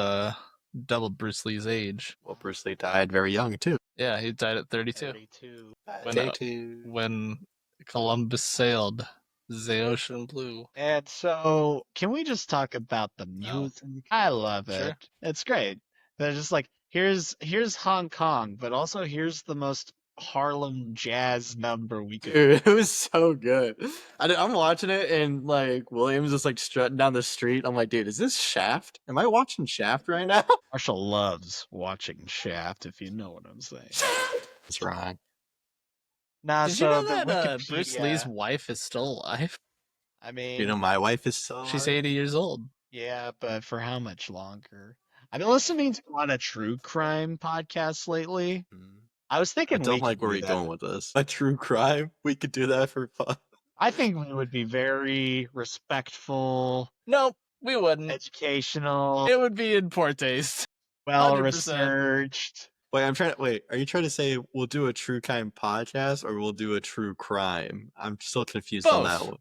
[SPEAKER 3] Bruce Lee's age.
[SPEAKER 4] Well, Bruce Lee died very young, too.
[SPEAKER 3] Yeah, he died at 32
[SPEAKER 2] 32.
[SPEAKER 3] when Columbus sailed the ocean blue.
[SPEAKER 2] And so, can we just talk about the music? I love it.
[SPEAKER 3] Sure.
[SPEAKER 2] It's great. They're just like, here's Hong Kong, but also here's the most Harlem jazz number we could.
[SPEAKER 4] Dude, it was so good. I'm watching it, and like Williams is like strutting down the street. I'm like, dude, is this Shaft? Am I watching Shaft right now?
[SPEAKER 2] Marshall loves watching Shaft, if you know what I'm saying.
[SPEAKER 4] That's wrong.
[SPEAKER 2] Nah,
[SPEAKER 3] Did
[SPEAKER 2] so
[SPEAKER 3] you know
[SPEAKER 2] the
[SPEAKER 3] that Bruce
[SPEAKER 2] Wikipedia-
[SPEAKER 3] Lee's wife is still alive?
[SPEAKER 2] I mean,
[SPEAKER 4] You know, my wife is so.
[SPEAKER 3] She's 80 years old.
[SPEAKER 2] yeah, but for how much longer? I've been listening to a lot of true crime podcasts lately. I was
[SPEAKER 4] I
[SPEAKER 2] thinking
[SPEAKER 4] don't
[SPEAKER 2] we
[SPEAKER 4] like
[SPEAKER 2] could
[SPEAKER 4] where
[SPEAKER 2] do
[SPEAKER 4] we're
[SPEAKER 2] that.
[SPEAKER 4] going with this. A true crime. We could do that for fun.
[SPEAKER 2] I think we would be very respectful,
[SPEAKER 3] Nope, we wouldn't.
[SPEAKER 2] educational,
[SPEAKER 3] It would be in poor taste.
[SPEAKER 2] well
[SPEAKER 3] 100%.
[SPEAKER 2] researched.
[SPEAKER 4] Wait, are you trying to say we'll do a true crime podcast or we'll do a true crime? I'm still confused on that
[SPEAKER 3] Both.
[SPEAKER 4] one.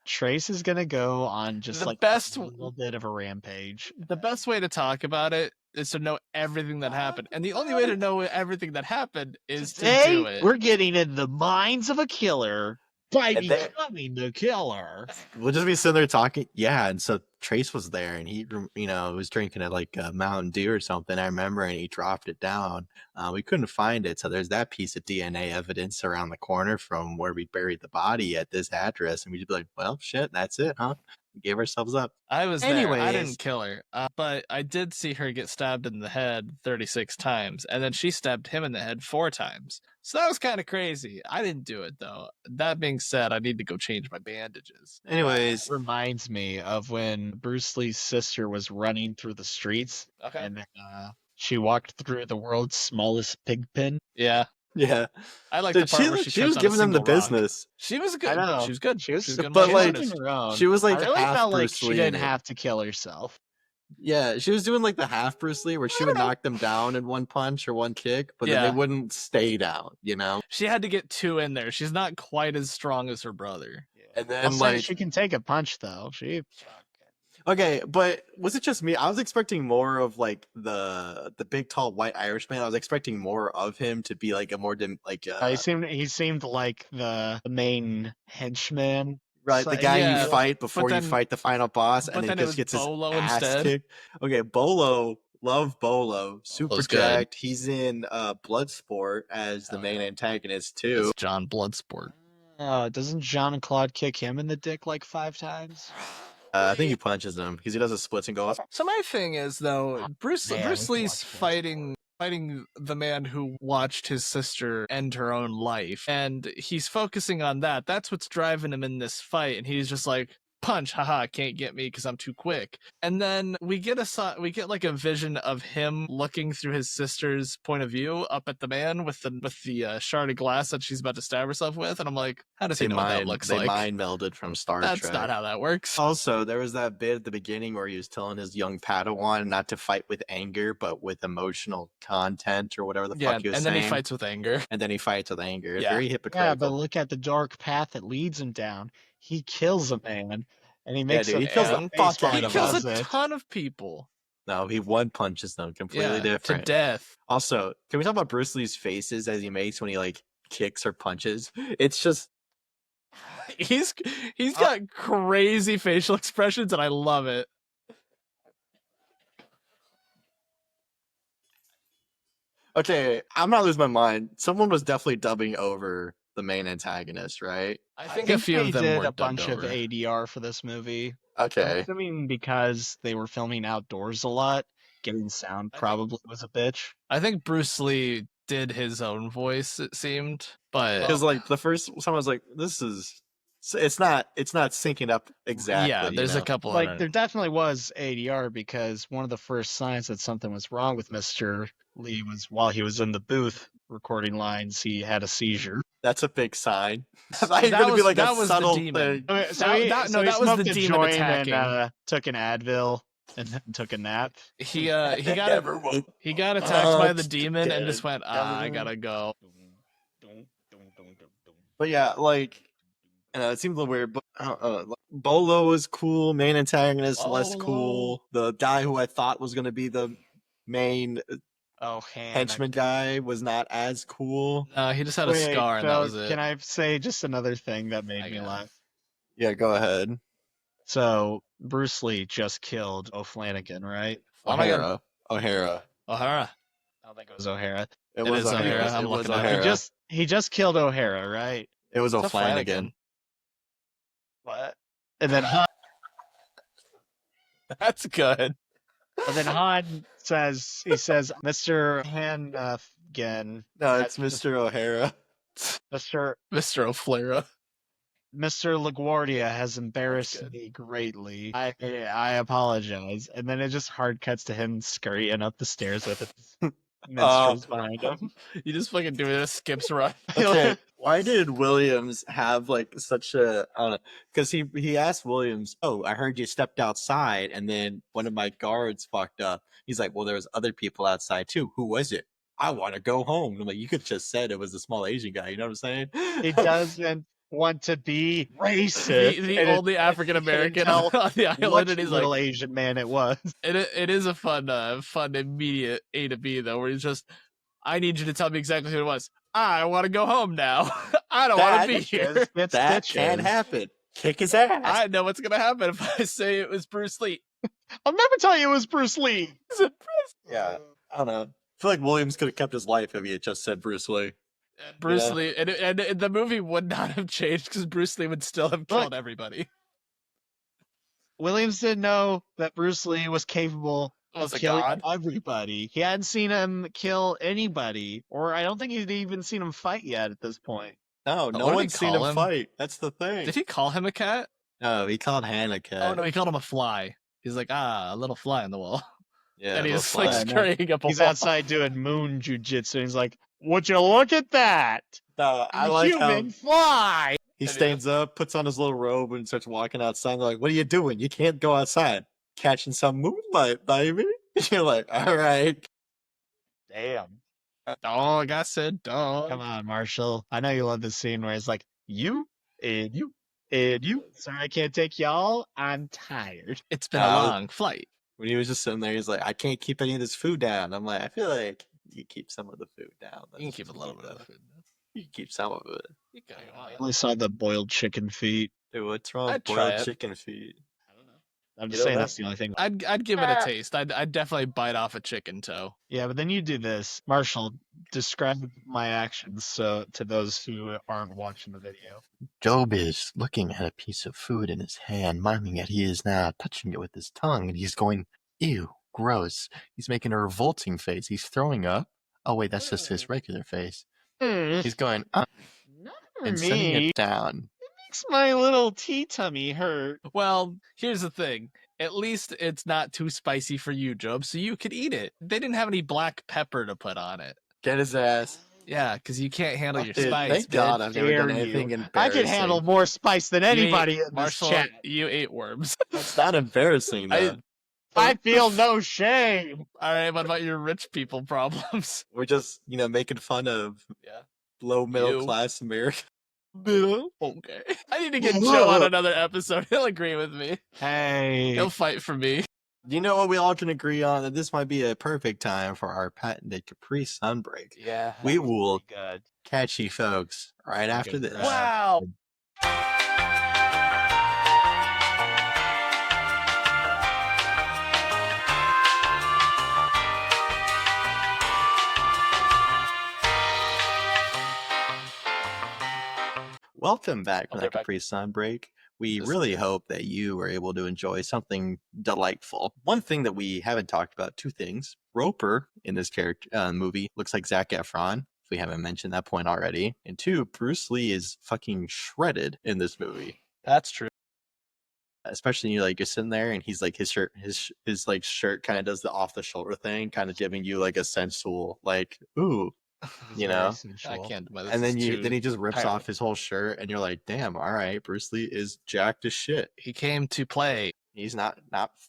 [SPEAKER 2] Trace is gonna go on just
[SPEAKER 3] The
[SPEAKER 2] like
[SPEAKER 3] best-
[SPEAKER 2] a little bit of a rampage.
[SPEAKER 3] The best way to talk about it is to know everything that happened. And the only way to know everything that happened is to do
[SPEAKER 2] Today,
[SPEAKER 3] it.
[SPEAKER 2] we're getting in the minds of a killer by
[SPEAKER 4] And they-
[SPEAKER 2] becoming the killer.
[SPEAKER 4] We'll just be sitting there talking. Yeah, and so Trace was there, and he, was drinking a Mountain Dew or something. I remember, and he dropped it down. We couldn't find it, so there's that piece of DNA evidence around the corner from where we buried the body at this address, and we'd be like, "Well, shit, that's it, huh?" We gave ourselves up.
[SPEAKER 3] I was there. I
[SPEAKER 4] Anyways.
[SPEAKER 3] didn't kill her, but I did see her get stabbed in the head 36 times, and then she stabbed him in the head 4 times. So that was kind of crazy. I didn't do it, though. That being said, I need to go change my bandages.
[SPEAKER 4] Anyways,
[SPEAKER 2] Reminds me of when Bruce Lee's sister was running through the streets,
[SPEAKER 3] Okay.
[SPEAKER 2] and she walked through the world's smallest pig pen.
[SPEAKER 3] Yeah.
[SPEAKER 4] yeah,
[SPEAKER 3] I like
[SPEAKER 4] dude,
[SPEAKER 3] the part where she
[SPEAKER 4] was
[SPEAKER 3] trips on a
[SPEAKER 4] giving them the
[SPEAKER 3] single rock.
[SPEAKER 4] business.
[SPEAKER 3] She was good.
[SPEAKER 2] I know.
[SPEAKER 3] She was good.
[SPEAKER 2] She was
[SPEAKER 3] good
[SPEAKER 4] but,
[SPEAKER 3] martial
[SPEAKER 4] like,
[SPEAKER 3] artist.
[SPEAKER 2] her own.
[SPEAKER 4] She was like
[SPEAKER 2] I really
[SPEAKER 4] half
[SPEAKER 2] felt like
[SPEAKER 4] Bruce
[SPEAKER 2] she
[SPEAKER 4] Lee
[SPEAKER 2] didn't
[SPEAKER 4] in it.
[SPEAKER 2] have to kill herself.
[SPEAKER 4] Yeah, she was doing like the half Bruce Lee, where she would knock them down in one punch or one kick, but then
[SPEAKER 3] Yeah.
[SPEAKER 4] they wouldn't stay down.
[SPEAKER 3] She had to get 2 in there. She's not quite as strong as her brother.
[SPEAKER 4] And
[SPEAKER 2] I'll
[SPEAKER 4] then
[SPEAKER 2] say she can take a punch though.
[SPEAKER 4] Okay, but was it just me? I was expecting more of like the big tall white Irishman. I was expecting more of him to be like a more
[SPEAKER 2] He seemed like the main henchman.
[SPEAKER 4] right, the
[SPEAKER 2] So-
[SPEAKER 4] guy
[SPEAKER 3] yeah,
[SPEAKER 4] you fight before
[SPEAKER 3] then-
[SPEAKER 4] you fight the final boss,
[SPEAKER 3] but
[SPEAKER 4] and
[SPEAKER 3] then
[SPEAKER 4] he
[SPEAKER 3] it
[SPEAKER 4] just
[SPEAKER 3] was
[SPEAKER 4] gets his
[SPEAKER 3] Bolo
[SPEAKER 4] ass
[SPEAKER 3] instead.
[SPEAKER 4] kicked. Okay, Bolo, love Bolo, super
[SPEAKER 3] Bolo's good.
[SPEAKER 4] jacked. He's in Bloodsport as the main antagonist too.
[SPEAKER 3] It's John Bloodsport.
[SPEAKER 2] Doesn't Jean-Claude kick him in the dick like 5 times?
[SPEAKER 4] I think he punches him because he does a splits and goes.
[SPEAKER 3] So my thing is though, Bruce
[SPEAKER 2] Man, we
[SPEAKER 3] Bruce
[SPEAKER 2] can
[SPEAKER 3] Lee's
[SPEAKER 2] watch
[SPEAKER 3] fighting the man who watched his sister end her own life, and he's focusing on that. That's what's driving him in this fight, and he's just like, punch, haha, can't get me because I'm too quick. And then we get like a vision of him looking through his sister's point of view up at the man with the shard of glass that she's about to stab herself with, and I'm like, how does he know what that looks
[SPEAKER 4] They
[SPEAKER 3] like?
[SPEAKER 4] mind melded from Star
[SPEAKER 3] That's
[SPEAKER 4] Trek.
[SPEAKER 3] not how that works.
[SPEAKER 4] Also, there was that bit at the beginning where he was telling his young Padawan not to fight with anger, but with emotional content or whatever the
[SPEAKER 3] Yeah,
[SPEAKER 4] fuck he was
[SPEAKER 3] and
[SPEAKER 4] saying.
[SPEAKER 3] then he fights with anger.
[SPEAKER 4] And then he fights with anger. It's
[SPEAKER 3] Yeah.
[SPEAKER 4] very
[SPEAKER 2] Yeah,
[SPEAKER 4] hypocritical.
[SPEAKER 2] but look at the dark path that leads him down. He kills a man, and he makes
[SPEAKER 4] dude,
[SPEAKER 2] a
[SPEAKER 4] he kills
[SPEAKER 3] the
[SPEAKER 2] face
[SPEAKER 4] fuck
[SPEAKER 2] while
[SPEAKER 4] out
[SPEAKER 3] He
[SPEAKER 4] of
[SPEAKER 3] kills
[SPEAKER 2] does
[SPEAKER 3] a
[SPEAKER 2] it.
[SPEAKER 3] ton of people.
[SPEAKER 4] No, he one punches them completely
[SPEAKER 3] Yeah,
[SPEAKER 4] different.
[SPEAKER 3] to death.
[SPEAKER 4] Also, can we talk about Bruce Lee's faces as he makes when he like kicks or punches? It's just
[SPEAKER 3] He's got crazy facial expressions, and I love it.
[SPEAKER 4] okay. I'm not losing my mind. Someone was definitely dubbing over the main antagonist, right?
[SPEAKER 3] I think a few
[SPEAKER 2] they
[SPEAKER 3] of them
[SPEAKER 2] did
[SPEAKER 3] were
[SPEAKER 2] a bunch
[SPEAKER 3] dubbed
[SPEAKER 2] of
[SPEAKER 3] over.
[SPEAKER 2] ADR for this movie. I'm
[SPEAKER 4] Okay.
[SPEAKER 2] assuming because they were filming outdoors a lot, getting sound probably was a bitch.
[SPEAKER 3] I think Bruce Lee did his own voice. It seemed, but
[SPEAKER 4] Because like the first someone was like, "This is," it's not syncing up exactly.
[SPEAKER 3] yeah,
[SPEAKER 4] you
[SPEAKER 3] there's
[SPEAKER 4] know?
[SPEAKER 3] a couple.
[SPEAKER 2] Like there definitely was ADR because one of the first signs that something was wrong with Mr. Lee was while he was in the booth recording lines, he had a seizure.
[SPEAKER 4] That's a big sign. That might
[SPEAKER 3] That
[SPEAKER 4] even be
[SPEAKER 3] was-
[SPEAKER 4] like
[SPEAKER 3] that
[SPEAKER 4] a
[SPEAKER 3] was the
[SPEAKER 4] subtle
[SPEAKER 3] demon.
[SPEAKER 4] thing.
[SPEAKER 2] Okay,
[SPEAKER 3] That-
[SPEAKER 2] he
[SPEAKER 3] that was
[SPEAKER 2] smoked
[SPEAKER 3] the
[SPEAKER 2] a
[SPEAKER 3] demon
[SPEAKER 2] joint
[SPEAKER 3] attacking.
[SPEAKER 2] and took an Advil and then took a nap.
[SPEAKER 3] he got
[SPEAKER 4] Never woke
[SPEAKER 3] he got attacked by the
[SPEAKER 4] up
[SPEAKER 3] demon and
[SPEAKER 4] dead.
[SPEAKER 3] just went, I gotta go.
[SPEAKER 4] But yeah, like, it seems a little weird. But Bolo was cool. Main antagonist less
[SPEAKER 3] Bolo.
[SPEAKER 4] cool. The guy who I thought was gonna be the main
[SPEAKER 2] Oh,
[SPEAKER 4] henchman guy was not as cool.
[SPEAKER 3] He just had a
[SPEAKER 2] Wait,
[SPEAKER 3] scar and that
[SPEAKER 2] so
[SPEAKER 3] was it.
[SPEAKER 2] Can I say just another thing that made
[SPEAKER 3] I
[SPEAKER 2] me
[SPEAKER 3] got it.
[SPEAKER 2] laugh?
[SPEAKER 4] Yeah, go ahead.
[SPEAKER 2] So Bruce Lee just killed O'Flanagan, right?
[SPEAKER 3] Flanagan.
[SPEAKER 4] O'Hara.
[SPEAKER 3] O'Hara.
[SPEAKER 2] I don't think it was O'Hara.
[SPEAKER 4] It
[SPEAKER 3] It
[SPEAKER 4] was
[SPEAKER 3] is
[SPEAKER 4] O'Hara.
[SPEAKER 3] O'Hara. I'm
[SPEAKER 4] It was
[SPEAKER 3] looking at it.
[SPEAKER 4] O'Hara.
[SPEAKER 2] He just killed O'Hara, right?
[SPEAKER 4] It was
[SPEAKER 3] It's a
[SPEAKER 4] O'Flanagan.
[SPEAKER 2] What? And then
[SPEAKER 3] That's good.
[SPEAKER 2] Han says Mr. Hannigan,
[SPEAKER 4] No, it's
[SPEAKER 2] That's
[SPEAKER 4] Mr. O'Hara.
[SPEAKER 2] Mr.
[SPEAKER 3] Mr. O'Flera.
[SPEAKER 2] Mr. LaGuardia has embarrassed
[SPEAKER 3] good.
[SPEAKER 2] me greatly. I apologize. And then it just hard cuts to him scurrying up the stairs with his minstrels behind him.
[SPEAKER 3] You just fucking do it. It skips right.
[SPEAKER 4] Okay, why did Williams have like such a? I don't know, because he asked Williams, "Oh, I heard you stepped outside, and then one of my guards fucked up." He's like, "Well, there was other people outside too. Who was it? I want to go home." I'm like, "You could just said it was a small Asian guy." You know what I'm saying?
[SPEAKER 2] He doesn't want to be racist.
[SPEAKER 3] The
[SPEAKER 2] and it-
[SPEAKER 3] only African American
[SPEAKER 2] tell
[SPEAKER 3] on the island,
[SPEAKER 2] What
[SPEAKER 3] and he's
[SPEAKER 2] little
[SPEAKER 3] like,
[SPEAKER 2] Asian man it was.
[SPEAKER 3] it is a fun immediate A to B though, where he's just, I need you to tell me exactly who it was. I want to go home now. I don't want to be here.
[SPEAKER 4] That can happen. Kick his ass.
[SPEAKER 3] I know what's gonna happen if I say it was Bruce Lee.
[SPEAKER 2] I'll never tell you it was Bruce Lee.
[SPEAKER 4] Yeah, I don't know. I feel like Williams could have kept his life if he had just said Bruce Lee.
[SPEAKER 3] And Bruce
[SPEAKER 4] Yeah.
[SPEAKER 3] Lee, and the movie would not have changed because Bruce Lee would still have killed everybody.
[SPEAKER 2] Williams didn't know that Bruce Lee was capable
[SPEAKER 3] Was
[SPEAKER 2] of
[SPEAKER 3] a
[SPEAKER 2] killing
[SPEAKER 3] god?
[SPEAKER 2] everybody. He hadn't seen him kill anybody, or I don't think he'd even seen him fight yet at this point.
[SPEAKER 4] No,
[SPEAKER 3] But
[SPEAKER 4] no
[SPEAKER 3] what did he
[SPEAKER 4] one's seen
[SPEAKER 3] call
[SPEAKER 4] him
[SPEAKER 3] him?
[SPEAKER 4] fight. That's the thing.
[SPEAKER 3] Did he call him a cat?
[SPEAKER 4] No, he called Hannah cat.
[SPEAKER 3] Oh no, he called him a fly. He's like, a little fly on the wall.
[SPEAKER 4] Yeah,
[SPEAKER 3] And
[SPEAKER 4] little
[SPEAKER 3] he's like
[SPEAKER 4] fly.
[SPEAKER 3] scurrying up a
[SPEAKER 2] He's
[SPEAKER 3] wall.
[SPEAKER 2] outside doing moon jujitsu, and he's like, "Would you look at that?
[SPEAKER 4] No, I
[SPEAKER 2] A
[SPEAKER 4] like
[SPEAKER 2] human
[SPEAKER 4] how
[SPEAKER 2] fly!"
[SPEAKER 4] he
[SPEAKER 3] And he
[SPEAKER 4] stands up, puts on his little robe, and starts walking outside. They're like, "What are you doing? You can't go outside. Catching some moonlight, baby." You're like, "All right."
[SPEAKER 2] Damn.
[SPEAKER 3] Dog, I said dog.
[SPEAKER 2] Come on, Marshall. I know you love this scene where it's like, you and you and you. Sorry, I can't take y'all. I'm tired.
[SPEAKER 3] It's been a long flight.
[SPEAKER 4] When he was just sitting there, he's like, "I can't keep any of this food down." I'm like, I feel like you keep some of the food down.
[SPEAKER 3] You can keep a little bit of food.
[SPEAKER 4] You can keep some of it.
[SPEAKER 3] You can,
[SPEAKER 2] I only saw the boiled chicken feet.
[SPEAKER 4] Dude, what's wrong with
[SPEAKER 3] I'd try
[SPEAKER 4] boiled
[SPEAKER 3] it.
[SPEAKER 4] chicken feet?
[SPEAKER 2] I'm
[SPEAKER 4] You
[SPEAKER 2] just
[SPEAKER 4] know
[SPEAKER 2] saying
[SPEAKER 4] that?
[SPEAKER 2] that's the only thing.
[SPEAKER 3] I'd give it a taste. I'd definitely bite off a chicken toe.
[SPEAKER 2] Yeah, but then you do this. Marshall, describe my actions to those who aren't watching the video.
[SPEAKER 5] Jobe is looking at a piece of food in his hand, miming it. He is now touching it with his tongue, and he's going, ew, gross. He's making a revolting face. He's throwing up. Oh, wait, that's just his regular face. He's going,
[SPEAKER 2] Not for
[SPEAKER 5] and setting
[SPEAKER 2] me.
[SPEAKER 5] it down.
[SPEAKER 2] Makes my little tea tummy hurt.
[SPEAKER 3] Well, here's the thing. At least it's not too spicy for you, Job, so you could eat it. They didn't have any black pepper to put on it.
[SPEAKER 4] Get his ass.
[SPEAKER 3] Yeah, because you can't handle your
[SPEAKER 4] Dude,
[SPEAKER 3] spice.
[SPEAKER 4] thank God
[SPEAKER 3] bitch.
[SPEAKER 4] I've never done
[SPEAKER 2] Dare
[SPEAKER 4] anything
[SPEAKER 2] you.
[SPEAKER 4] embarrassing.
[SPEAKER 2] I can handle more spice than anybody
[SPEAKER 3] You ate-
[SPEAKER 2] in this
[SPEAKER 3] Marshall,
[SPEAKER 2] chat.
[SPEAKER 3] you ate worms.
[SPEAKER 4] It's not embarrassing, though.
[SPEAKER 2] I feel no shame.
[SPEAKER 3] All right, what about your rich people problems?
[SPEAKER 4] We're just, making fun of
[SPEAKER 3] Yeah.
[SPEAKER 4] low middle
[SPEAKER 3] You.
[SPEAKER 4] class America.
[SPEAKER 3] Okay. I need to get Joe on another episode. He'll agree with me.
[SPEAKER 2] Hey.
[SPEAKER 3] He'll fight for me.
[SPEAKER 4] You know what we all can agree on? That this might be a perfect time for our patented Capri Sunbreak.
[SPEAKER 3] Yeah.
[SPEAKER 4] We will
[SPEAKER 2] Good.
[SPEAKER 4] catch you folks right after
[SPEAKER 2] Good
[SPEAKER 4] this.
[SPEAKER 2] grab.
[SPEAKER 3] Wow.
[SPEAKER 4] Welcome back from
[SPEAKER 3] Okay,
[SPEAKER 4] that
[SPEAKER 3] back.
[SPEAKER 4] Capri Sunbreak. We
[SPEAKER 3] This-
[SPEAKER 4] really hope that you were able to enjoy something delightful. One thing that we haven't talked about, two things. Roper in this character movie looks like Zac Efron, if we haven't mentioned that point already. And two, Bruce Lee is fucking shredded in this movie.
[SPEAKER 3] That's true.
[SPEAKER 4] Especially you're sitting there and he's like his shirt kind of does the off the shoulder thing, kind of giving you like a sensual ooh, you know.
[SPEAKER 3] I can't. Well,
[SPEAKER 4] And then
[SPEAKER 3] this is
[SPEAKER 4] then he just rips
[SPEAKER 3] tiring.
[SPEAKER 4] off his whole shirt and you're like, damn, all right, Bruce Lee is jacked as shit.
[SPEAKER 3] He came to play.
[SPEAKER 4] He's not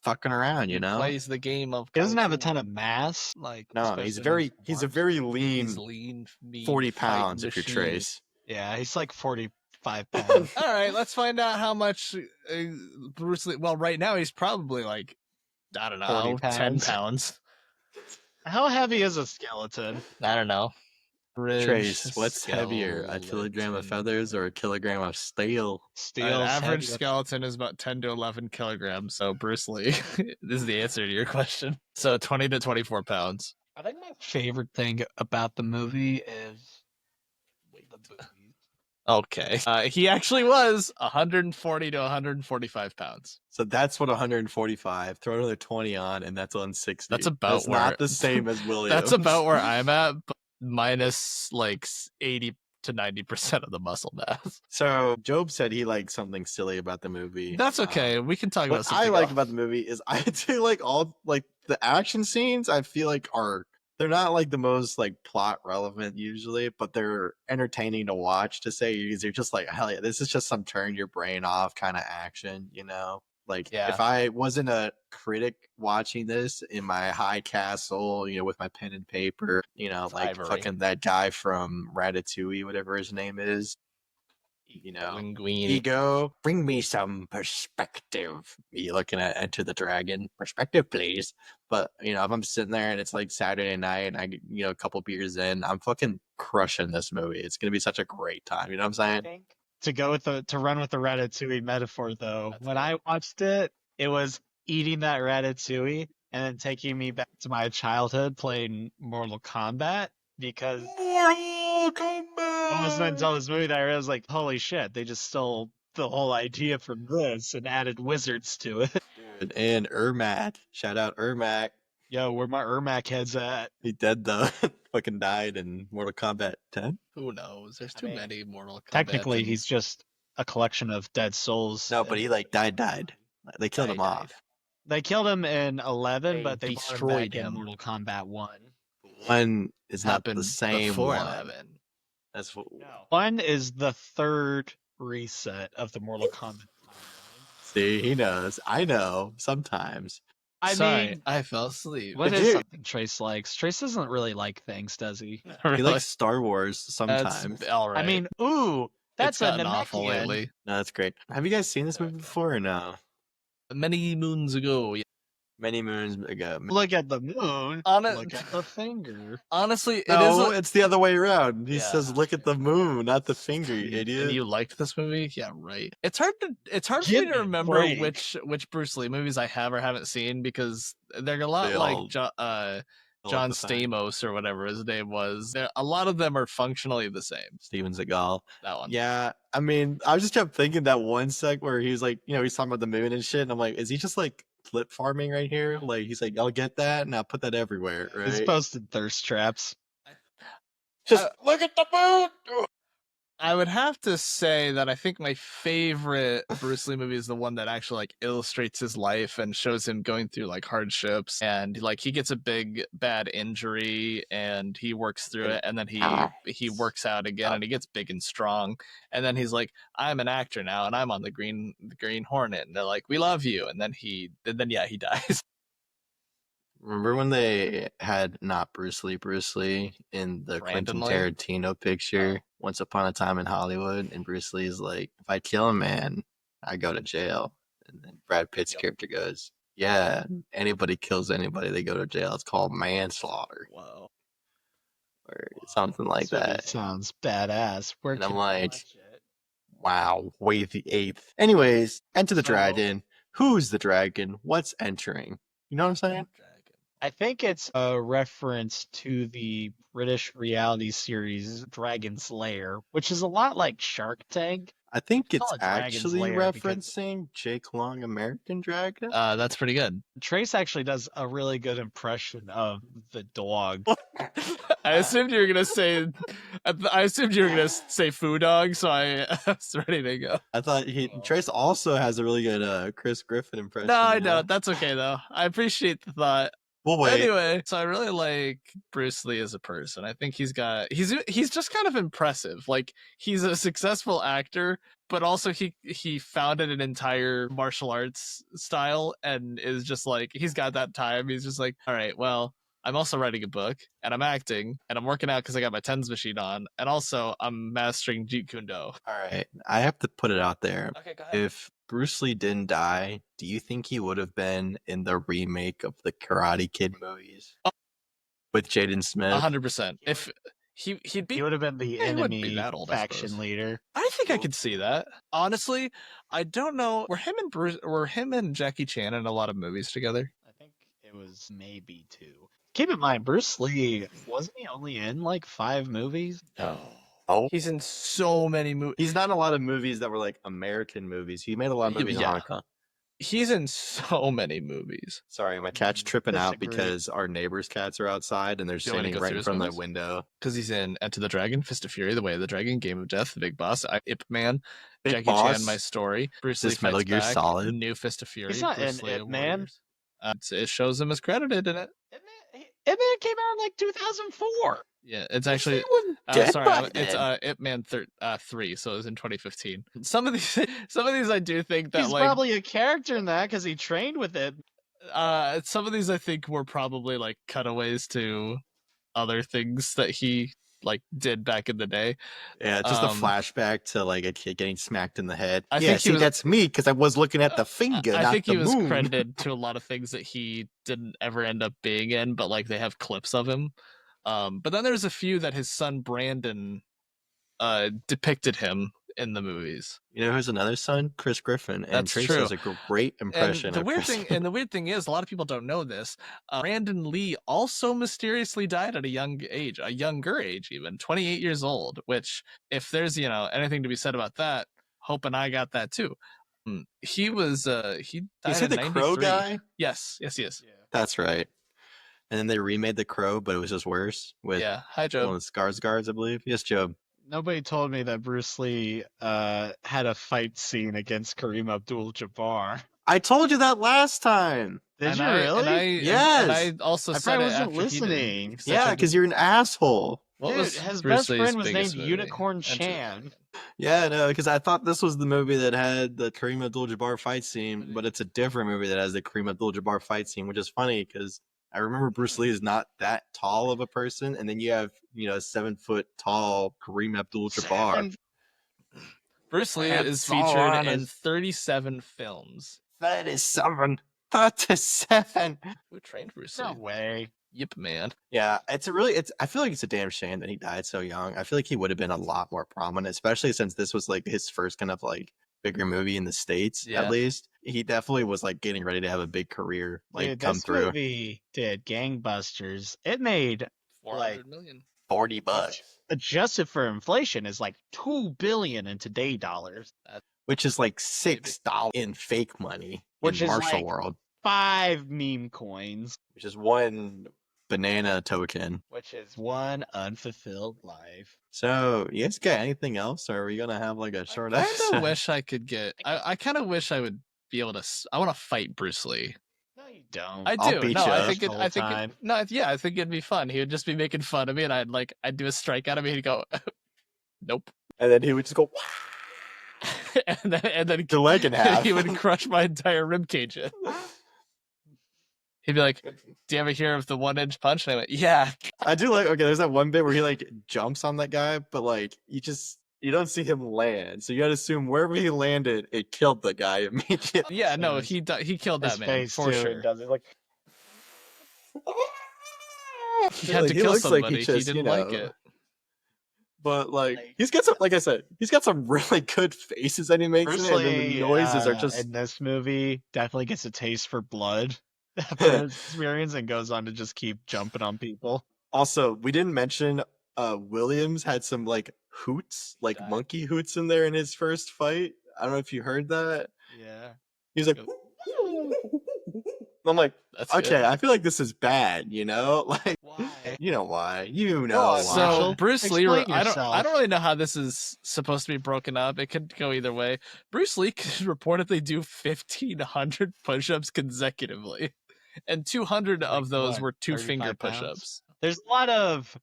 [SPEAKER 4] fucking around, you know.
[SPEAKER 3] Plays the game of.
[SPEAKER 2] He doesn't
[SPEAKER 3] Kung
[SPEAKER 2] have a
[SPEAKER 3] Fu.
[SPEAKER 2] ton of mass. Like,
[SPEAKER 4] No,
[SPEAKER 2] especially
[SPEAKER 4] he's
[SPEAKER 2] in
[SPEAKER 4] he's a
[SPEAKER 2] arms.
[SPEAKER 4] very lean,
[SPEAKER 3] He's lean, mean,
[SPEAKER 4] 40
[SPEAKER 3] fight
[SPEAKER 4] pounds if you're
[SPEAKER 3] machine.
[SPEAKER 4] Trace.
[SPEAKER 2] Yeah, he's like 45 pounds.
[SPEAKER 3] All right, let's find out how much Bruce Lee. Well, right now he's probably like, I don't know,
[SPEAKER 2] 40
[SPEAKER 3] 10
[SPEAKER 2] pounds.
[SPEAKER 3] pounds.
[SPEAKER 2] How heavy is a skeleton?
[SPEAKER 3] I don't know.
[SPEAKER 4] Trace, what's heavier, a kilogram of feathers or a kilogram of steel?
[SPEAKER 2] Steel.
[SPEAKER 3] An average skeleton is about 10 to 11 kilograms. So Bruce Lee this is the answer to your question. So 20 to 24 pounds.
[SPEAKER 2] I think my favorite thing about the movie is the boobies.
[SPEAKER 3] Okay. He actually was 140 to 145 pounds.
[SPEAKER 4] So that's what 145. Throw another 20 on, and that's 160.
[SPEAKER 3] That's about
[SPEAKER 4] That's
[SPEAKER 3] where-
[SPEAKER 4] not the same as Williams.
[SPEAKER 3] That's about where I'm at, but minus like 80 to 90% of the muscle mass.
[SPEAKER 4] So Job said he liked something silly about the movie.
[SPEAKER 3] That's okay. We can talk about
[SPEAKER 4] What
[SPEAKER 3] something
[SPEAKER 4] I like
[SPEAKER 3] else.
[SPEAKER 4] about the movie is I do like all the action scenes. I feel like they're not like the most plot relevant usually, but they're entertaining to watch. To say you're just like, hell yeah, this is just some turn your brain off kind of action, you know.
[SPEAKER 3] Yeah.
[SPEAKER 4] If I wasn't a critic watching this in my high castle, with my pen and paper,
[SPEAKER 3] Ivory.
[SPEAKER 4] fucking that guy from Ratatouille, whatever his name is. you know,
[SPEAKER 3] Linguini.
[SPEAKER 4] ego, bring me some perspective. Me looking at Enter the Dragon, perspective, please. But you know, if I'm sitting there and it's like Saturday night and I get, you know, a couple beers in, I'm fucking crushing this movie. It's gonna be such a great time. You know what I'm saying?
[SPEAKER 2] To run with the Ratatouille metaphor though,
[SPEAKER 3] That's
[SPEAKER 2] when
[SPEAKER 3] good.
[SPEAKER 2] I watched it, it was eating that Ratatouille and then taking me back to my childhood playing Mortal Kombat because
[SPEAKER 4] Mortal
[SPEAKER 2] it wasn't until
[SPEAKER 4] Kombat.
[SPEAKER 2] this movie that I realized like, holy shit, they just stole the whole idea from this and added wizards to it.
[SPEAKER 4] Dude, and Ermac. Shout out Ermac.
[SPEAKER 2] Yo, where my Ermac head's at?
[SPEAKER 4] He dead though. Fucking died in Mortal Kombat 10.
[SPEAKER 3] Who knows? There's too
[SPEAKER 2] mean,
[SPEAKER 3] many Mortal Kombat.
[SPEAKER 2] Technically,
[SPEAKER 3] things.
[SPEAKER 2] he's just a collection of dead souls.
[SPEAKER 4] No, but he like died. They killed him
[SPEAKER 3] Died.
[SPEAKER 4] off.
[SPEAKER 2] They killed him in 11,
[SPEAKER 3] They
[SPEAKER 2] but they
[SPEAKER 3] destroyed
[SPEAKER 2] destroyed him in
[SPEAKER 3] him.
[SPEAKER 2] Mortal Kombat 1.
[SPEAKER 4] One is not
[SPEAKER 3] Happened
[SPEAKER 4] the same
[SPEAKER 3] before
[SPEAKER 4] one.
[SPEAKER 3] 11.
[SPEAKER 4] That's what.
[SPEAKER 2] No. 1 is the third reset of the Mortal Kombat timeline.
[SPEAKER 4] See, he knows. I know. Sometimes.
[SPEAKER 3] Sorry,
[SPEAKER 2] mean,
[SPEAKER 3] I fell asleep.
[SPEAKER 2] what
[SPEAKER 4] Did
[SPEAKER 2] is
[SPEAKER 4] you?
[SPEAKER 2] something Trace likes? Trace doesn't really like things, does he?
[SPEAKER 3] Really?
[SPEAKER 4] He likes Star Wars
[SPEAKER 3] That's
[SPEAKER 4] sometimes.
[SPEAKER 3] all right.
[SPEAKER 2] I mean, ooh, that's
[SPEAKER 3] it's
[SPEAKER 2] a
[SPEAKER 3] gotten awful
[SPEAKER 2] Namekian.
[SPEAKER 3] lately.
[SPEAKER 4] No, that's great. Have you guys seen this movie before or no?
[SPEAKER 3] Many moons ago. Yeah.
[SPEAKER 4] Many moons ago.
[SPEAKER 2] Look at the moon.
[SPEAKER 3] On it-
[SPEAKER 2] Look at the finger.
[SPEAKER 3] Honestly, it
[SPEAKER 4] No,
[SPEAKER 3] is.
[SPEAKER 4] it's the other way around. He
[SPEAKER 3] Yeah.
[SPEAKER 4] says, "Look at the moon, not the finger, you
[SPEAKER 3] And
[SPEAKER 4] idiot."
[SPEAKER 3] you liked this movie? Yeah, right. It's hard for
[SPEAKER 2] Give
[SPEAKER 3] me to
[SPEAKER 2] me a
[SPEAKER 3] remember
[SPEAKER 2] break.
[SPEAKER 3] which Bruce Lee movies I have or haven't seen because they're a lot
[SPEAKER 4] They
[SPEAKER 3] like
[SPEAKER 4] all
[SPEAKER 3] John
[SPEAKER 4] the same.
[SPEAKER 3] Stamos or whatever his name was. A lot of them are functionally the same.
[SPEAKER 4] Steven Seagal.
[SPEAKER 3] That one.
[SPEAKER 4] Yeah, I mean, I just kept thinking that one sec where he was like, you know, he's talking about the moon and shit, and I'm like, is he just like clip farming right here? Like, he's like, I'll get that and I'll put that everywhere, right?
[SPEAKER 2] He's posted thirst traps.
[SPEAKER 4] Just look at the moon.
[SPEAKER 3] I would have to say that I think my favorite Bruce Lee movie is the one that actually like illustrates his life and shows him going through like hardships and like he gets a big bad injury and he works through it and then he works out again and he gets big and strong and then he's like, I'm an actor now and I'm on the Green Hornet and they're like, we love you, and then he dies.
[SPEAKER 4] Remember when they had not Bruce Lee in the Quentin
[SPEAKER 3] Randomly?
[SPEAKER 4] Tarantino picture, Once Upon a Time in Hollywood, and Bruce Lee's like, if I kill a man, I go to jail. And then Brad Pitt's character goes, yeah, anybody kills anybody, they go to jail. It's called manslaughter.
[SPEAKER 3] Whoa.
[SPEAKER 4] Or something like
[SPEAKER 2] This movie
[SPEAKER 4] that.
[SPEAKER 2] sounds badass. Where
[SPEAKER 4] And
[SPEAKER 2] can
[SPEAKER 4] I'm
[SPEAKER 2] I
[SPEAKER 4] like,
[SPEAKER 2] watch it?
[SPEAKER 4] wow, wait the 8th. Anyways, Enter the
[SPEAKER 2] So-
[SPEAKER 4] Dragon. Who's the dragon? What's entering? You know what I'm saying?
[SPEAKER 2] I think it's a reference to the British reality series Dragon's Lair, which is a lot like Shark Tank.
[SPEAKER 4] I think
[SPEAKER 2] Call
[SPEAKER 4] it's
[SPEAKER 2] it Dragon's
[SPEAKER 4] actually
[SPEAKER 2] Lair because-
[SPEAKER 4] referencing Jake Long, American Dragon.
[SPEAKER 3] That's pretty good.
[SPEAKER 2] Trace actually does a really good impression of the dog.
[SPEAKER 3] I assumed you were gonna say. I assumed you were gonna say Foo Dog, so I was ready to go.
[SPEAKER 4] I thought Trace also has a really good Chris Griffin impression.
[SPEAKER 3] No, I
[SPEAKER 4] you know?
[SPEAKER 3] don't. That's okay though. I appreciate the thought.
[SPEAKER 4] We'll wait.
[SPEAKER 3] Anyway, so I really like Bruce Lee as a person. I think he's just kind of impressive. Like he's a successful actor, but also he founded an entire martial arts style and is just like he's got that time. He's just like, all right, well, I'm also writing a book and I'm acting and I'm working out because I got my TENS machine on, and also I'm mastering Jeet Kune Do.
[SPEAKER 4] All right, I have to put it out there.
[SPEAKER 3] Okay, go ahead.
[SPEAKER 4] If Bruce Lee didn't die, do you think he would have been in the remake of the Karate Kid movies with Jaden Smith?
[SPEAKER 3] 100%. If he'd be
[SPEAKER 2] He would have been the
[SPEAKER 3] Yeah, he wouldn't be
[SPEAKER 2] enemy
[SPEAKER 3] that old, I
[SPEAKER 2] faction
[SPEAKER 3] suppose.
[SPEAKER 2] leader.
[SPEAKER 3] I think I could see that. Honestly, I don't know. Were him and Jackie Chan in a lot of movies together?
[SPEAKER 2] I think it was maybe 2. Keep in mind, Bruce Lee, wasn't he only in like 5 movies?
[SPEAKER 3] No.
[SPEAKER 4] Oh,
[SPEAKER 3] He's in so many movies.
[SPEAKER 4] he's not in a lot of movies that were like American movies. He made a lot of movies in
[SPEAKER 3] Yeah.
[SPEAKER 4] Hong Kong.
[SPEAKER 3] He's in so many movies.
[SPEAKER 4] Sorry, my cat's tripping out
[SPEAKER 2] Disagree.
[SPEAKER 4] because our neighbor's cats are outside and they're
[SPEAKER 3] Do you want me to
[SPEAKER 4] standing
[SPEAKER 3] go
[SPEAKER 4] right
[SPEAKER 3] through
[SPEAKER 4] in
[SPEAKER 3] his
[SPEAKER 4] front of
[SPEAKER 3] movies?
[SPEAKER 4] the window.
[SPEAKER 3] Because he's in Enter the Dragon, Fist of Fury, The Way of the Dragon, Game of Death, The Big Boss, Ip Man,
[SPEAKER 4] Big
[SPEAKER 3] Jackie
[SPEAKER 4] Boss?
[SPEAKER 3] Chan, My Story, Bruce Lee
[SPEAKER 4] This Metal
[SPEAKER 3] Fights
[SPEAKER 4] Gear
[SPEAKER 3] Back,
[SPEAKER 4] Solid?
[SPEAKER 3] New Fist of Fury.
[SPEAKER 2] He's not
[SPEAKER 3] Bruce
[SPEAKER 2] in
[SPEAKER 3] Lee
[SPEAKER 2] Ip
[SPEAKER 3] and
[SPEAKER 2] Man.
[SPEAKER 3] Warriors. It shows him as credited in it.
[SPEAKER 2] It came out in like 2004.
[SPEAKER 3] Yeah, it's actually.
[SPEAKER 4] Dead
[SPEAKER 3] Sorry,
[SPEAKER 4] by
[SPEAKER 3] it's
[SPEAKER 4] then.
[SPEAKER 3] Ip Man 3, so it was in 2015. Some of these I do think that
[SPEAKER 2] He's
[SPEAKER 3] like
[SPEAKER 2] probably a character in that because he trained with it.
[SPEAKER 3] some of these I think were probably like cutaways to other things that he like did back in the day.
[SPEAKER 4] Yeah, just a
[SPEAKER 3] Um,
[SPEAKER 4] flashback to like a kid getting smacked in the head.
[SPEAKER 3] I
[SPEAKER 4] Yeah,
[SPEAKER 3] think he
[SPEAKER 4] see,
[SPEAKER 3] was-
[SPEAKER 4] that's me because I was looking at the finger,
[SPEAKER 3] I
[SPEAKER 4] not
[SPEAKER 3] think
[SPEAKER 4] the
[SPEAKER 3] he was
[SPEAKER 4] moon.
[SPEAKER 3] credited to a lot of things that he didn't ever end up being in, but like they have clips of him. But then there's a few that his son Brandon depicted him in the movies.
[SPEAKER 4] You know who's another son? Chris Griffin. And
[SPEAKER 3] That's
[SPEAKER 4] Trace
[SPEAKER 3] true.
[SPEAKER 4] does a great impression
[SPEAKER 3] And the
[SPEAKER 4] of
[SPEAKER 3] weird
[SPEAKER 4] Chris.
[SPEAKER 3] thing, is, a lot of people don't know this. Brandon Lee also mysteriously died at a younger age, even 28 years old. Which, if there's anything to be said about that, Hope and I got that too. He was he died
[SPEAKER 4] Is he
[SPEAKER 3] in
[SPEAKER 4] the Crow
[SPEAKER 3] 93.
[SPEAKER 4] guy?
[SPEAKER 3] Yes, he is.
[SPEAKER 4] That's right. And then they remade the Crow, but it was just worse with
[SPEAKER 3] Yeah. Hi,
[SPEAKER 4] one
[SPEAKER 3] Joe.
[SPEAKER 4] of the Skarsgårds, I believe. Yes, Jobe.
[SPEAKER 2] Nobody told me that Bruce Lee had a fight scene against Kareem Abdul-Jabbar.
[SPEAKER 4] I told you that last time.
[SPEAKER 2] Did you really?
[SPEAKER 4] Yes.
[SPEAKER 3] And I also
[SPEAKER 2] I
[SPEAKER 3] said
[SPEAKER 2] probably
[SPEAKER 3] it
[SPEAKER 2] wasn't
[SPEAKER 3] after he
[SPEAKER 2] listening.
[SPEAKER 3] did.
[SPEAKER 4] Yeah, because you're an asshole.
[SPEAKER 3] What
[SPEAKER 2] Dude,
[SPEAKER 3] was
[SPEAKER 2] his
[SPEAKER 3] Bruce
[SPEAKER 2] best
[SPEAKER 3] Lee's
[SPEAKER 2] friend was
[SPEAKER 3] biggest
[SPEAKER 2] named
[SPEAKER 3] movie?
[SPEAKER 2] Unicorn
[SPEAKER 3] Enter
[SPEAKER 2] Chan.
[SPEAKER 4] Yeah, no, because I thought this was the movie that had the Kareem Abdul-Jabbar fight scene, but it's a different movie that has the Kareem Abdul-Jabbar fight scene, which is funny because I remember Bruce Lee is not that tall of a person, and then you have 7 foot tall Kareem Abdul-Jabbar.
[SPEAKER 2] Seven-
[SPEAKER 3] Bruce Lee
[SPEAKER 4] That's
[SPEAKER 3] is
[SPEAKER 4] all
[SPEAKER 3] featured
[SPEAKER 4] on
[SPEAKER 3] in
[SPEAKER 4] his-
[SPEAKER 3] 37 films.
[SPEAKER 4] 37. 37.
[SPEAKER 3] Who trained Bruce
[SPEAKER 2] No
[SPEAKER 3] Lee?
[SPEAKER 2] way.
[SPEAKER 3] Yep, man.
[SPEAKER 4] Yeah, I feel like it's a damn shame that he died so young. I feel like he would have been a lot more prominent, especially since this was like his first kind of like bigger movie in the States,
[SPEAKER 3] Yeah.
[SPEAKER 4] at least. He definitely was like getting ready to have a big career like
[SPEAKER 2] Dude,
[SPEAKER 4] come
[SPEAKER 2] this
[SPEAKER 4] through.
[SPEAKER 2] movie did gangbusters. It made,
[SPEAKER 3] 400 million.
[SPEAKER 4] $40,
[SPEAKER 2] adjusted for inflation, is like $2 billion in today dollars.
[SPEAKER 4] which is like $6 in fake money
[SPEAKER 2] Which
[SPEAKER 4] in
[SPEAKER 2] is
[SPEAKER 4] Marshall
[SPEAKER 2] like-
[SPEAKER 4] World,
[SPEAKER 2] 5 meme coins,
[SPEAKER 4] which is one banana token.
[SPEAKER 2] which is one unfulfilled life.
[SPEAKER 4] So, you guys got anything else, or are we gonna have like a short
[SPEAKER 3] I kind
[SPEAKER 4] episode?
[SPEAKER 3] of wish I could get. I kind of wish I would be able to. I want to fight Bruce Lee.
[SPEAKER 2] No, you don't.
[SPEAKER 3] I
[SPEAKER 4] I'll
[SPEAKER 3] do.
[SPEAKER 4] beat
[SPEAKER 3] No,
[SPEAKER 4] you
[SPEAKER 3] I
[SPEAKER 4] up
[SPEAKER 3] think.
[SPEAKER 2] the whole time.
[SPEAKER 3] No, yeah, I think it'd be fun. He would just be making fun of me, and I'd do a strike out of me. He'd go, "Nope,"
[SPEAKER 4] And then he would just go
[SPEAKER 3] and then
[SPEAKER 4] the leg in half.
[SPEAKER 3] he would crush my entire rib cage in. He'd be like, "Do you ever hear of the 1-inch punch?" And I went, "Yeah."
[SPEAKER 4] I do like, okay, there's that one bit where he like jumps on that guy, but like you don't see him land. So you gotta assume wherever he landed, it killed the guy immediately.
[SPEAKER 3] Yeah, no,
[SPEAKER 2] His-
[SPEAKER 3] he killed
[SPEAKER 2] His
[SPEAKER 3] that man
[SPEAKER 2] face
[SPEAKER 3] for
[SPEAKER 2] too,
[SPEAKER 3] sure.
[SPEAKER 2] it does it like
[SPEAKER 3] He had to
[SPEAKER 4] He
[SPEAKER 3] kill
[SPEAKER 4] looks like
[SPEAKER 3] somebody.
[SPEAKER 4] he just,
[SPEAKER 3] didn't like it.
[SPEAKER 4] But like he's got some really good faces that he makes in
[SPEAKER 2] Bruce
[SPEAKER 4] it, and then
[SPEAKER 2] Lee,
[SPEAKER 4] the noises are just
[SPEAKER 2] in this movie definitely gets a taste for blood after his experience and goes on to just keep jumping on people.
[SPEAKER 4] Also, we didn't mention Williams had some like hoots, like
[SPEAKER 3] Died.
[SPEAKER 4] monkey hoots in there in his first fight. I don't know if you heard that.
[SPEAKER 2] Yeah.
[SPEAKER 4] He's like I'm like,
[SPEAKER 3] That's
[SPEAKER 4] okay,
[SPEAKER 3] good.
[SPEAKER 4] I feel like this is bad, like
[SPEAKER 2] Why?
[SPEAKER 4] you know why. You know
[SPEAKER 2] Go on,
[SPEAKER 4] why.
[SPEAKER 3] So
[SPEAKER 2] Marshall,
[SPEAKER 3] Bruce Lee,
[SPEAKER 2] explain
[SPEAKER 3] I
[SPEAKER 2] yourself.
[SPEAKER 3] don't really know how this is supposed to be broken up. It could go either way. Bruce Lee could reportedly do 1,500 push-ups consecutively, and 200 of
[SPEAKER 2] Like
[SPEAKER 3] those
[SPEAKER 2] what,
[SPEAKER 3] were 2-finger
[SPEAKER 2] 35 pounds?
[SPEAKER 3] push-ups.
[SPEAKER 2] There's a lot of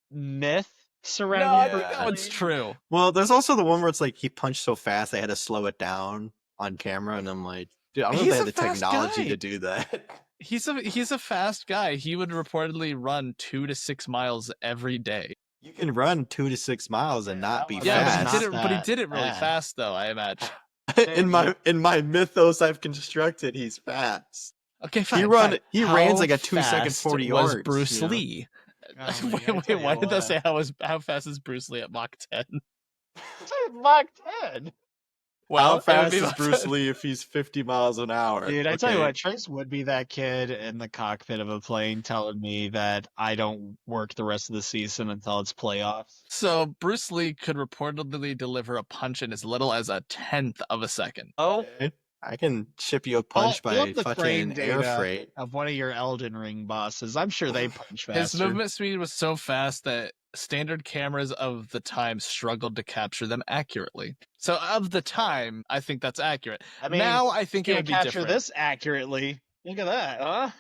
[SPEAKER 2] myth
[SPEAKER 3] No,
[SPEAKER 2] surrounding
[SPEAKER 3] I
[SPEAKER 2] Bruce
[SPEAKER 3] think that one's
[SPEAKER 2] Lee.
[SPEAKER 3] true.
[SPEAKER 4] Well, there's also the one where it's like he punched so fast they had to slow it down on camera, and I'm like, dude, I don't know if
[SPEAKER 3] He's
[SPEAKER 4] they
[SPEAKER 3] a
[SPEAKER 4] had the
[SPEAKER 3] fast
[SPEAKER 4] technology
[SPEAKER 3] guy.
[SPEAKER 4] to do that.
[SPEAKER 3] He's a fast guy. He would reportedly run 2 to 6 miles every day.
[SPEAKER 4] You can run 2 to 6 miles and not be
[SPEAKER 3] Yeah,
[SPEAKER 2] Fast.
[SPEAKER 3] but he did it.
[SPEAKER 2] Not
[SPEAKER 3] But he
[SPEAKER 2] that
[SPEAKER 3] did it really
[SPEAKER 2] bad.
[SPEAKER 3] fast, though. I imagine.
[SPEAKER 4] in my mythos I've constructed, he's fast.
[SPEAKER 3] Okay, fine.
[SPEAKER 4] He
[SPEAKER 3] fine.
[SPEAKER 4] he
[SPEAKER 3] How
[SPEAKER 4] runs like a 2 second
[SPEAKER 3] fast
[SPEAKER 4] 40
[SPEAKER 3] was
[SPEAKER 4] yards.
[SPEAKER 3] Bruce
[SPEAKER 4] you know?
[SPEAKER 3] Lee?
[SPEAKER 2] Oh,
[SPEAKER 3] wait,
[SPEAKER 2] I tell you
[SPEAKER 3] why did that
[SPEAKER 2] what.
[SPEAKER 3] say how fast is Bruce Lee at Mach 10?
[SPEAKER 2] Mach 10.
[SPEAKER 4] How
[SPEAKER 3] it would
[SPEAKER 4] fast
[SPEAKER 3] be
[SPEAKER 4] is
[SPEAKER 3] Mach
[SPEAKER 4] Bruce
[SPEAKER 3] 10.
[SPEAKER 4] Lee if he's 50 miles an hour?
[SPEAKER 2] Dude, I tell you
[SPEAKER 4] Okay.
[SPEAKER 2] what, Trace would be that kid in the cockpit of a plane telling me that I don't work the rest of the season until it's playoffs.
[SPEAKER 3] So Bruce Lee could reportedly deliver a punch in as little as a 1/10 of a second.
[SPEAKER 2] Oh,
[SPEAKER 4] Okay. I can ship you a punch
[SPEAKER 2] pull
[SPEAKER 4] by
[SPEAKER 2] up the frame
[SPEAKER 4] fucking air
[SPEAKER 2] data
[SPEAKER 4] freight.
[SPEAKER 2] of one of your Elden Ring bosses. I'm sure they punch faster.
[SPEAKER 3] His movement speed was so fast that standard cameras of the time struggled to capture them accurately. So of the time, I think that's accurate.
[SPEAKER 2] I mean,
[SPEAKER 3] Now I think it
[SPEAKER 2] can't
[SPEAKER 3] would be
[SPEAKER 2] capture
[SPEAKER 3] different.
[SPEAKER 2] this accurately. Look at that, huh?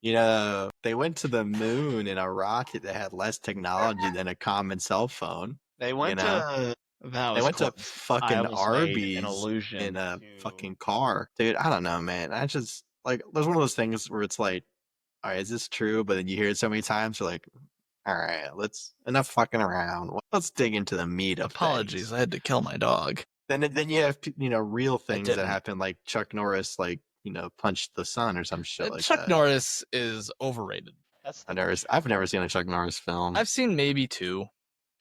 [SPEAKER 4] You know, they went to the moon in a rocket that had less technology than a common cell phone.
[SPEAKER 2] They went
[SPEAKER 4] You
[SPEAKER 2] to. That
[SPEAKER 4] They
[SPEAKER 2] was
[SPEAKER 4] went to
[SPEAKER 2] close.
[SPEAKER 4] fucking
[SPEAKER 2] I almost made
[SPEAKER 4] Arby's
[SPEAKER 2] an illusion
[SPEAKER 4] in a
[SPEAKER 2] to-
[SPEAKER 4] fucking car. Dude, I don't know, man. I just like there's one of those things where it's like, all right, is this true? But then you hear it so many times, you're like, All right, let's enough fucking around. Let's dig into the meat of
[SPEAKER 3] Apologies,
[SPEAKER 4] things.
[SPEAKER 3] I had to kill my dog.
[SPEAKER 4] Then you have real things that
[SPEAKER 3] didn't.
[SPEAKER 4] happen, like Chuck Norris punched the sun or some shit like
[SPEAKER 3] Chuck
[SPEAKER 4] that.
[SPEAKER 3] Norris is overrated.
[SPEAKER 4] I've never seen a Chuck Norris film.
[SPEAKER 3] I've seen maybe 2.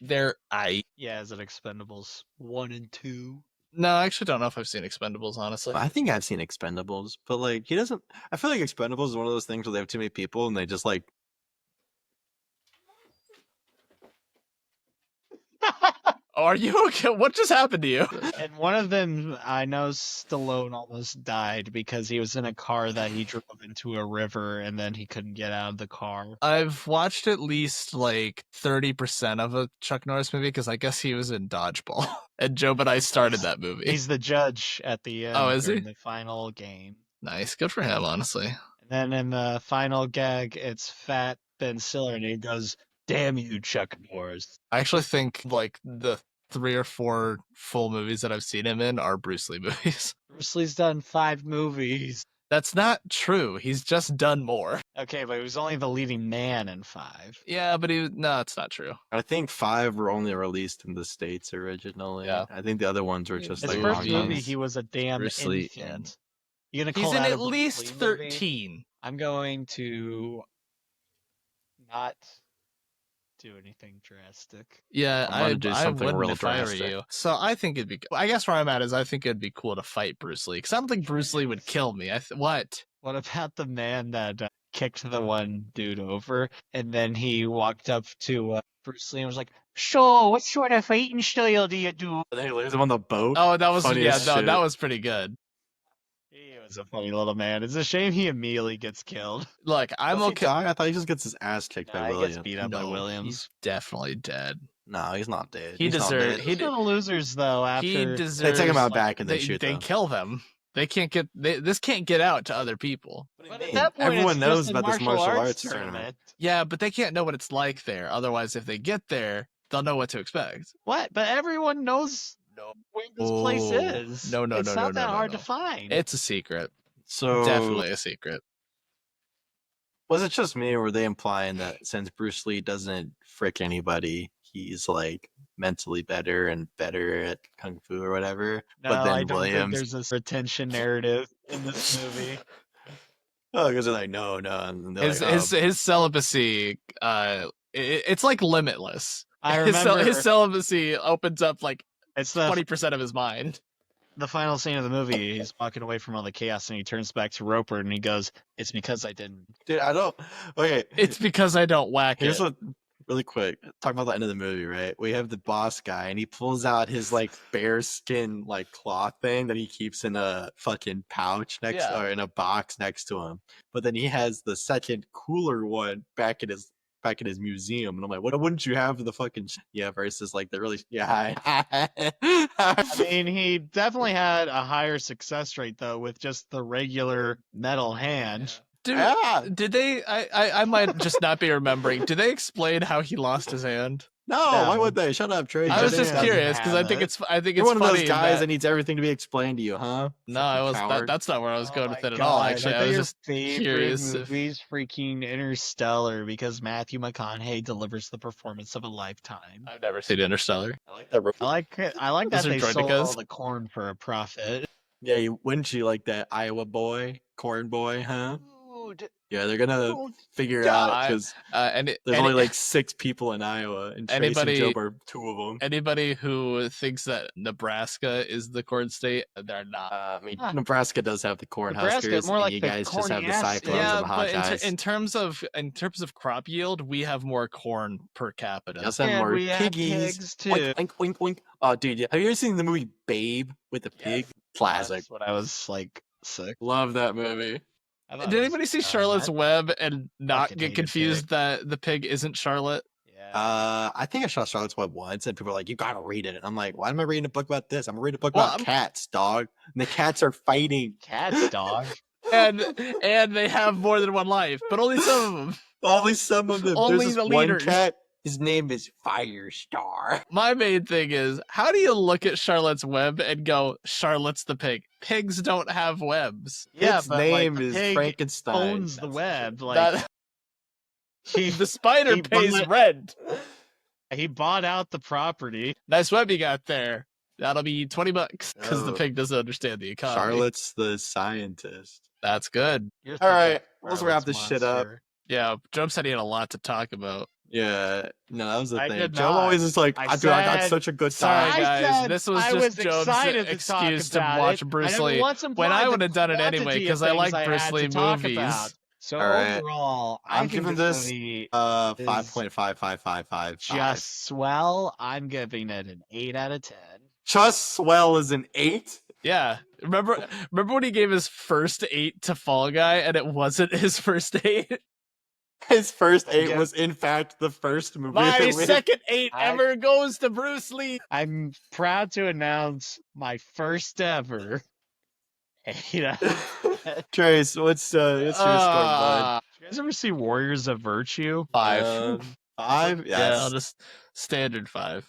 [SPEAKER 2] Yeah, is it Expendables 1 and 2?
[SPEAKER 3] No, I actually don't know if I've seen Expendables, honestly.
[SPEAKER 4] I think I've seen Expendables, but like he doesn't. I feel like Expendables is one of those things where they have too many people and they just like.
[SPEAKER 3] Oh, are you okay? What just happened to you?
[SPEAKER 2] And one of them, I know Stallone almost died because he was in a car that he drove into a river and then he couldn't get out of the car.
[SPEAKER 3] I've watched at least like 30% of a Chuck Norris movie because I guess he was in Dodgeball. And Jobe and I started that movie.
[SPEAKER 2] He's the judge at the end.
[SPEAKER 3] Oh, is he?
[SPEAKER 2] during the final game.
[SPEAKER 3] Nice. Good for him, honestly.
[SPEAKER 2] And then in the final gag, it's Fat Ben Stiller and he goes, "Damn you, Chuck Norris."
[SPEAKER 3] I actually think like the 3 or 4 full movies that I've seen him in are Bruce Lee movies.
[SPEAKER 2] Bruce Lee's done 5 movies.
[SPEAKER 3] That's not true. He's just done more.
[SPEAKER 2] Okay, but he was only the leading man in 5.
[SPEAKER 3] Yeah, but no, it's not true.
[SPEAKER 4] I think 5 were only released in the States originally.
[SPEAKER 3] Yeah.
[SPEAKER 4] I think the other ones were just
[SPEAKER 2] His
[SPEAKER 4] like
[SPEAKER 2] first
[SPEAKER 3] movies.
[SPEAKER 2] movie, he was a damn
[SPEAKER 3] Bruce Lee,
[SPEAKER 2] infant. You gonna call
[SPEAKER 3] He's in
[SPEAKER 2] that a
[SPEAKER 3] at
[SPEAKER 2] Bruce
[SPEAKER 3] least
[SPEAKER 2] Lee movie?
[SPEAKER 3] 13.
[SPEAKER 2] I'm going to not do anything drastic.
[SPEAKER 3] Yeah,
[SPEAKER 4] I'm gonna do
[SPEAKER 3] I
[SPEAKER 4] something
[SPEAKER 3] wouldn't
[SPEAKER 4] real
[SPEAKER 3] if I were
[SPEAKER 4] drastic.
[SPEAKER 3] you. So I think it'd be. I guess where I'm at is I think it'd be cool to fight Bruce Lee because I don't think Bruce Lee would kill me. What?
[SPEAKER 2] What about the man that kicked the one dude over and then he walked up to Bruce Lee and was like, "So, what sort of fighting style do you do?"
[SPEAKER 4] And then he leaves him on the boat.
[SPEAKER 3] Oh, that was
[SPEAKER 4] Funny
[SPEAKER 3] yeah.
[SPEAKER 4] as
[SPEAKER 3] No,
[SPEAKER 4] shit.
[SPEAKER 3] that was pretty good.
[SPEAKER 2] He was a funny little man. It's a shame he immediately gets killed.
[SPEAKER 3] Look, I'm
[SPEAKER 4] Does he
[SPEAKER 3] okay.
[SPEAKER 4] die? I thought he just gets his ass kicked by
[SPEAKER 2] Nah, he
[SPEAKER 4] Williams.
[SPEAKER 2] gets beat up by
[SPEAKER 3] No,
[SPEAKER 2] Williams.
[SPEAKER 3] He's definitely dead.
[SPEAKER 4] No, he's not dead.
[SPEAKER 3] He
[SPEAKER 4] He's not
[SPEAKER 3] deserved-
[SPEAKER 4] dead.
[SPEAKER 3] he
[SPEAKER 2] He's
[SPEAKER 3] did-
[SPEAKER 2] the losers though. After
[SPEAKER 3] He deserves.
[SPEAKER 4] They take him out back and they
[SPEAKER 3] they
[SPEAKER 4] shoot
[SPEAKER 3] they
[SPEAKER 4] them.
[SPEAKER 3] kill them. They can't get. This can't get out to other people.
[SPEAKER 2] But at that point,
[SPEAKER 4] Everyone
[SPEAKER 2] it's
[SPEAKER 4] knows
[SPEAKER 2] just a
[SPEAKER 4] about this martial arts tournament.
[SPEAKER 3] Yeah, but they can't know what it's like there. Otherwise, if they get there, they'll know what to expect.
[SPEAKER 2] What? But everyone knows
[SPEAKER 3] No,
[SPEAKER 2] where this place
[SPEAKER 3] Oh.
[SPEAKER 2] is.
[SPEAKER 3] No,
[SPEAKER 2] It's
[SPEAKER 3] no,
[SPEAKER 2] not
[SPEAKER 3] no,
[SPEAKER 2] that
[SPEAKER 3] no,
[SPEAKER 2] hard
[SPEAKER 3] no.
[SPEAKER 2] to find.
[SPEAKER 3] it's a secret.
[SPEAKER 4] So
[SPEAKER 3] Definitely a secret.
[SPEAKER 4] was it just me, or were they implying that since Bruce Lee doesn't frick anybody, he's like mentally better and better at kung fu or whatever?
[SPEAKER 2] No,
[SPEAKER 4] but then
[SPEAKER 2] I don't
[SPEAKER 4] Williams,
[SPEAKER 2] think there's a retention narrative in this movie.
[SPEAKER 4] oh, because they're like, no, and they're
[SPEAKER 3] His
[SPEAKER 4] like, oh,
[SPEAKER 3] his celibacy, it's like limitless.
[SPEAKER 2] I
[SPEAKER 3] His
[SPEAKER 2] remember
[SPEAKER 3] his celibacy opens up like
[SPEAKER 2] it's
[SPEAKER 3] 20% of his mind.
[SPEAKER 2] the final scene of the movie. He's walking away from all the chaos and he turns back to Roper and he goes, "It's because I didn't."
[SPEAKER 4] dude, I don't. Okay,
[SPEAKER 3] It's because I don't whack
[SPEAKER 4] here's
[SPEAKER 3] it.
[SPEAKER 4] what. Really quick, talk about the end of the movie, right? We have the boss guy, and he pulls out his like bear skin like cloth thing that he keeps in a fucking pouch or in a box next to him. But then he has the second cooler one back in his museum, and I'm like, what wouldn't you have the fucking versus like the really
[SPEAKER 2] I mean, he definitely had a higher success rate though with just the regular metal hand.
[SPEAKER 3] Dude,
[SPEAKER 4] Yeah.
[SPEAKER 3] did they? I might just not be remembering. Did they explain how he lost his hand?
[SPEAKER 4] No,
[SPEAKER 2] No.
[SPEAKER 4] why would they? Shut up, Trey.
[SPEAKER 3] I was
[SPEAKER 2] He
[SPEAKER 3] just
[SPEAKER 2] doesn't
[SPEAKER 3] curious because I
[SPEAKER 2] have
[SPEAKER 3] think
[SPEAKER 2] it.
[SPEAKER 3] it's. I think
[SPEAKER 4] You're
[SPEAKER 3] it's
[SPEAKER 4] one of
[SPEAKER 3] funny
[SPEAKER 4] those guys that
[SPEAKER 3] that.
[SPEAKER 4] needs everything to be explained to you, huh?
[SPEAKER 3] No, I was.
[SPEAKER 4] Coward.
[SPEAKER 3] That's not where I was
[SPEAKER 2] Oh
[SPEAKER 3] going
[SPEAKER 2] my
[SPEAKER 3] with it at all.
[SPEAKER 2] God,
[SPEAKER 3] Actually,
[SPEAKER 2] I
[SPEAKER 3] I
[SPEAKER 2] thought
[SPEAKER 3] was
[SPEAKER 2] your
[SPEAKER 3] just
[SPEAKER 2] favorite
[SPEAKER 3] curious.
[SPEAKER 2] movie's freaking Interstellar because Matthew McConaughey delivers the performance of a lifetime.
[SPEAKER 3] I've never seen Interstellar.
[SPEAKER 4] I like that.
[SPEAKER 2] I like it. I like that
[SPEAKER 3] Those are
[SPEAKER 2] they sold
[SPEAKER 3] droidicas?
[SPEAKER 2] all the corn for a profit.
[SPEAKER 4] Yeah, wouldn't you like that Iowa boy, corn boy, huh?
[SPEAKER 2] Dude,
[SPEAKER 4] Yeah, they're gonna
[SPEAKER 2] don't
[SPEAKER 4] figure it
[SPEAKER 2] die.
[SPEAKER 4] out because
[SPEAKER 3] And
[SPEAKER 4] there's only like 6 people in Iowa, and Trace and
[SPEAKER 3] Anybody-
[SPEAKER 4] Jobe are 2 of them.
[SPEAKER 3] anybody who thinks that Nebraska is the corn state, they're not.
[SPEAKER 4] I mean,
[SPEAKER 2] Huh.
[SPEAKER 4] Nebraska does have the corn
[SPEAKER 2] Nebraska,
[SPEAKER 4] huskers,
[SPEAKER 2] more
[SPEAKER 4] and
[SPEAKER 2] like
[SPEAKER 4] you
[SPEAKER 2] the
[SPEAKER 4] guys just have the
[SPEAKER 2] corny-ass-
[SPEAKER 4] cyclones
[SPEAKER 3] Yeah,
[SPEAKER 4] and the hot
[SPEAKER 3] but
[SPEAKER 4] guys.
[SPEAKER 3] in terms of crop yield, we have more corn per capita.
[SPEAKER 4] Yes, and
[SPEAKER 2] And
[SPEAKER 4] more
[SPEAKER 2] we have
[SPEAKER 4] piggies.
[SPEAKER 2] pigs too.
[SPEAKER 4] Oink, oink, oink, oink. Oh, dude, have you ever seen the movie Babe with the pig? Classic.
[SPEAKER 2] That's what I was like sick.
[SPEAKER 4] Love that movie.
[SPEAKER 2] I thought
[SPEAKER 3] Did
[SPEAKER 2] it was
[SPEAKER 3] anybody see
[SPEAKER 2] dumb.
[SPEAKER 3] Charlotte's Web and not
[SPEAKER 2] fucking
[SPEAKER 3] get
[SPEAKER 2] hated
[SPEAKER 3] confused that the pig isn't Charlotte?
[SPEAKER 2] Yeah.
[SPEAKER 4] I think I saw Charlotte's Web once, and people were like, "You gotta read it." And I'm like, "Why am I reading a book about this? I'm reading a book
[SPEAKER 3] Well,
[SPEAKER 4] about cats, dog. And the cats are fighting.
[SPEAKER 2] Cats, dog.
[SPEAKER 3] And they have more than one life, but only some of them.
[SPEAKER 4] Only some of them.
[SPEAKER 3] Only
[SPEAKER 4] There's
[SPEAKER 3] the
[SPEAKER 4] this one
[SPEAKER 3] leaders.
[SPEAKER 4] cat. His name is Firestar.
[SPEAKER 3] My main thing is, how do you look at Charlotte's Web and go, Charlotte's the pig? Pigs don't have webs.
[SPEAKER 2] Yeah,
[SPEAKER 4] Its
[SPEAKER 2] but, like,
[SPEAKER 4] name
[SPEAKER 2] the
[SPEAKER 4] is
[SPEAKER 2] pig
[SPEAKER 4] Frankenstein.
[SPEAKER 2] owns the web. Like
[SPEAKER 3] That- The spider
[SPEAKER 2] he
[SPEAKER 3] pays
[SPEAKER 2] bought-
[SPEAKER 3] rent.
[SPEAKER 2] He bought out the property.
[SPEAKER 3] Nice web you got there. That'll be $20 because the
[SPEAKER 4] Oh.
[SPEAKER 3] pig doesn't understand the economy.
[SPEAKER 4] Charlotte's the scientist.
[SPEAKER 3] That's good.
[SPEAKER 2] You're
[SPEAKER 4] All right,
[SPEAKER 2] thinking
[SPEAKER 4] let's wrap this shit up.
[SPEAKER 2] Monster.
[SPEAKER 3] Yeah, Job said he had a lot to talk about.
[SPEAKER 4] Yeah, no, that was the
[SPEAKER 2] I
[SPEAKER 4] thing.
[SPEAKER 2] did
[SPEAKER 4] Joe
[SPEAKER 2] not.
[SPEAKER 4] always is like,
[SPEAKER 2] I
[SPEAKER 4] I got
[SPEAKER 2] said-
[SPEAKER 4] such a good
[SPEAKER 3] Sorry,
[SPEAKER 4] time.
[SPEAKER 2] I
[SPEAKER 3] guys.
[SPEAKER 2] said
[SPEAKER 3] This was
[SPEAKER 2] I
[SPEAKER 3] just
[SPEAKER 2] was
[SPEAKER 3] Jobe's
[SPEAKER 2] excited to
[SPEAKER 3] excuse
[SPEAKER 2] talk
[SPEAKER 3] to
[SPEAKER 2] about
[SPEAKER 3] watch
[SPEAKER 2] it.
[SPEAKER 3] Bruce
[SPEAKER 2] I never
[SPEAKER 3] Lee.
[SPEAKER 2] once
[SPEAKER 3] When I
[SPEAKER 2] implied
[SPEAKER 3] would
[SPEAKER 2] the
[SPEAKER 3] have done it anyway
[SPEAKER 2] quantity of
[SPEAKER 3] because I
[SPEAKER 2] things
[SPEAKER 3] like
[SPEAKER 2] had
[SPEAKER 3] Bruce
[SPEAKER 2] to
[SPEAKER 3] Lee
[SPEAKER 2] talk
[SPEAKER 3] movies.
[SPEAKER 2] about. So
[SPEAKER 4] All right.
[SPEAKER 2] overall,
[SPEAKER 4] I'm
[SPEAKER 2] I think
[SPEAKER 4] giving
[SPEAKER 2] this
[SPEAKER 4] this,
[SPEAKER 2] movie
[SPEAKER 4] 5.55555.
[SPEAKER 2] just swell. I'm giving it an 8 out of 10.
[SPEAKER 4] Just swell is an 8.
[SPEAKER 3] Yeah. Remember when he gave his first 8 to Fall Guy and it wasn't his first 8?
[SPEAKER 4] His first 8
[SPEAKER 2] Yeah.
[SPEAKER 4] was in fact the first movie.
[SPEAKER 3] My
[SPEAKER 4] that we-
[SPEAKER 3] second 8
[SPEAKER 2] I-
[SPEAKER 3] ever goes to Bruce Lee.
[SPEAKER 2] I'm proud to announce my first ever 8 out of
[SPEAKER 4] Trace, what's your score, bud?
[SPEAKER 2] Did you guys ever see Warriors of Virtue?
[SPEAKER 3] 5.
[SPEAKER 4] 5.
[SPEAKER 3] Yeah,
[SPEAKER 4] Yes.
[SPEAKER 3] I'll just standard 5.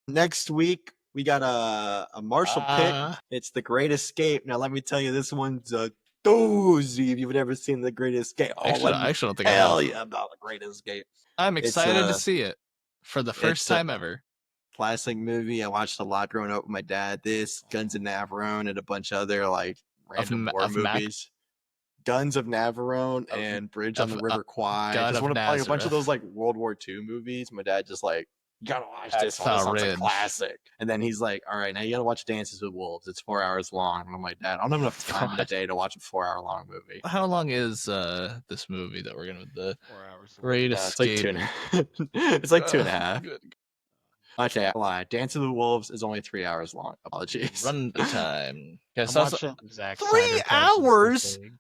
[SPEAKER 4] Next week we got a Marshall pick. It's The Great Escape. Now let me tell you, this one's a doozy. If you've never seen The Great Escape,
[SPEAKER 3] I actually don't think I
[SPEAKER 4] hell
[SPEAKER 3] have.
[SPEAKER 4] yeah about The Great Escape.
[SPEAKER 3] I'm
[SPEAKER 4] It's,
[SPEAKER 3] excited to see it for the first
[SPEAKER 4] it's a-
[SPEAKER 3] time ever.
[SPEAKER 4] Classic movie. I watched a lot growing up with my dad. This, Guns of Navarone, and a bunch of other like random war
[SPEAKER 3] of Mac-
[SPEAKER 4] movies. Guns of Navarone
[SPEAKER 3] Of-
[SPEAKER 4] and Bridge on
[SPEAKER 3] of-
[SPEAKER 4] the River Kwai.
[SPEAKER 3] Gun
[SPEAKER 4] Just
[SPEAKER 3] of
[SPEAKER 4] one of, like, a bunch
[SPEAKER 3] Nazareth.
[SPEAKER 4] of those like World War II movies. My dad just like, you gotta watch this one. This
[SPEAKER 3] Hacksaw
[SPEAKER 4] one's a
[SPEAKER 3] Ridge.
[SPEAKER 4] classic. And then he's like, all right, now you gotta watch Dances with Wolves. It's 4 hours long. And I'm like, Dad, I don't have enough time in the day to watch a 4-hour long movie.
[SPEAKER 3] How long is this movie that we're gonna the
[SPEAKER 2] 4 hours.
[SPEAKER 3] Great
[SPEAKER 4] It's like
[SPEAKER 3] Escape?
[SPEAKER 4] 2.5. It's like 2.5.
[SPEAKER 3] Good.
[SPEAKER 4] Okay, I lied. Dances with Wolves is only 3 hours long. Apologies.
[SPEAKER 3] Run the time. Yeah,
[SPEAKER 2] I'm
[SPEAKER 3] so-
[SPEAKER 2] watching Zack
[SPEAKER 3] 3
[SPEAKER 2] Snyder Justice
[SPEAKER 3] hours?
[SPEAKER 2] League.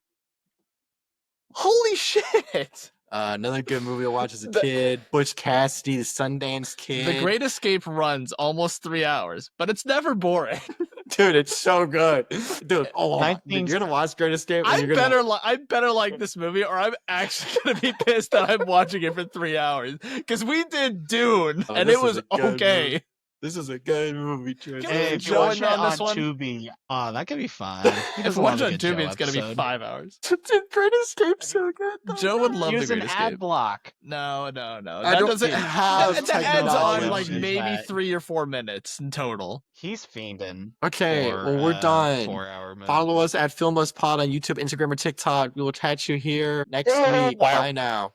[SPEAKER 3] Holy shit!
[SPEAKER 4] Another good movie to watch as a kid. Butch Cassidy, the Sundance Kid.
[SPEAKER 3] The Great Escape runs almost 3 hours, but it's never boring.
[SPEAKER 4] Dude, it's so good. Dude, oh,
[SPEAKER 2] 19
[SPEAKER 4] you're gonna watch Great Escape. and
[SPEAKER 3] I
[SPEAKER 4] you're gonna...
[SPEAKER 3] better like this movie, or I'm actually gonna be pissed that I'm watching it for 3 hours. Because we did Dune,
[SPEAKER 4] Oh,
[SPEAKER 3] and
[SPEAKER 4] this
[SPEAKER 3] it
[SPEAKER 4] is
[SPEAKER 3] was
[SPEAKER 4] a good
[SPEAKER 3] okay.
[SPEAKER 4] movie. This is a good movie, Tristan.
[SPEAKER 3] Can we
[SPEAKER 2] Hey, if you
[SPEAKER 3] join
[SPEAKER 2] watch it
[SPEAKER 3] on
[SPEAKER 2] on
[SPEAKER 3] this one?
[SPEAKER 2] Tubi, that could be fun.
[SPEAKER 3] If we watch it on Tubi, it's gonna be 5 hours.
[SPEAKER 4] Dude, Great Escape's so good. though.
[SPEAKER 3] Joe would love
[SPEAKER 2] Use
[SPEAKER 3] The
[SPEAKER 2] an
[SPEAKER 3] Great
[SPEAKER 2] ad
[SPEAKER 3] Escape.
[SPEAKER 2] block.
[SPEAKER 3] No.
[SPEAKER 4] I
[SPEAKER 3] That
[SPEAKER 4] don't
[SPEAKER 3] doesn't
[SPEAKER 4] have
[SPEAKER 3] that adds on
[SPEAKER 4] technology.
[SPEAKER 3] like
[SPEAKER 2] Use
[SPEAKER 3] maybe
[SPEAKER 2] that.
[SPEAKER 3] 3 or 4 minutes in total.
[SPEAKER 2] He's fiending.
[SPEAKER 4] Okay,
[SPEAKER 2] for,
[SPEAKER 4] well, we're done.
[SPEAKER 2] 4-hour movie.
[SPEAKER 4] Follow us at FilmUsPod on YouTube, Instagram, or TikTok. We will catch you here next week. Bye now.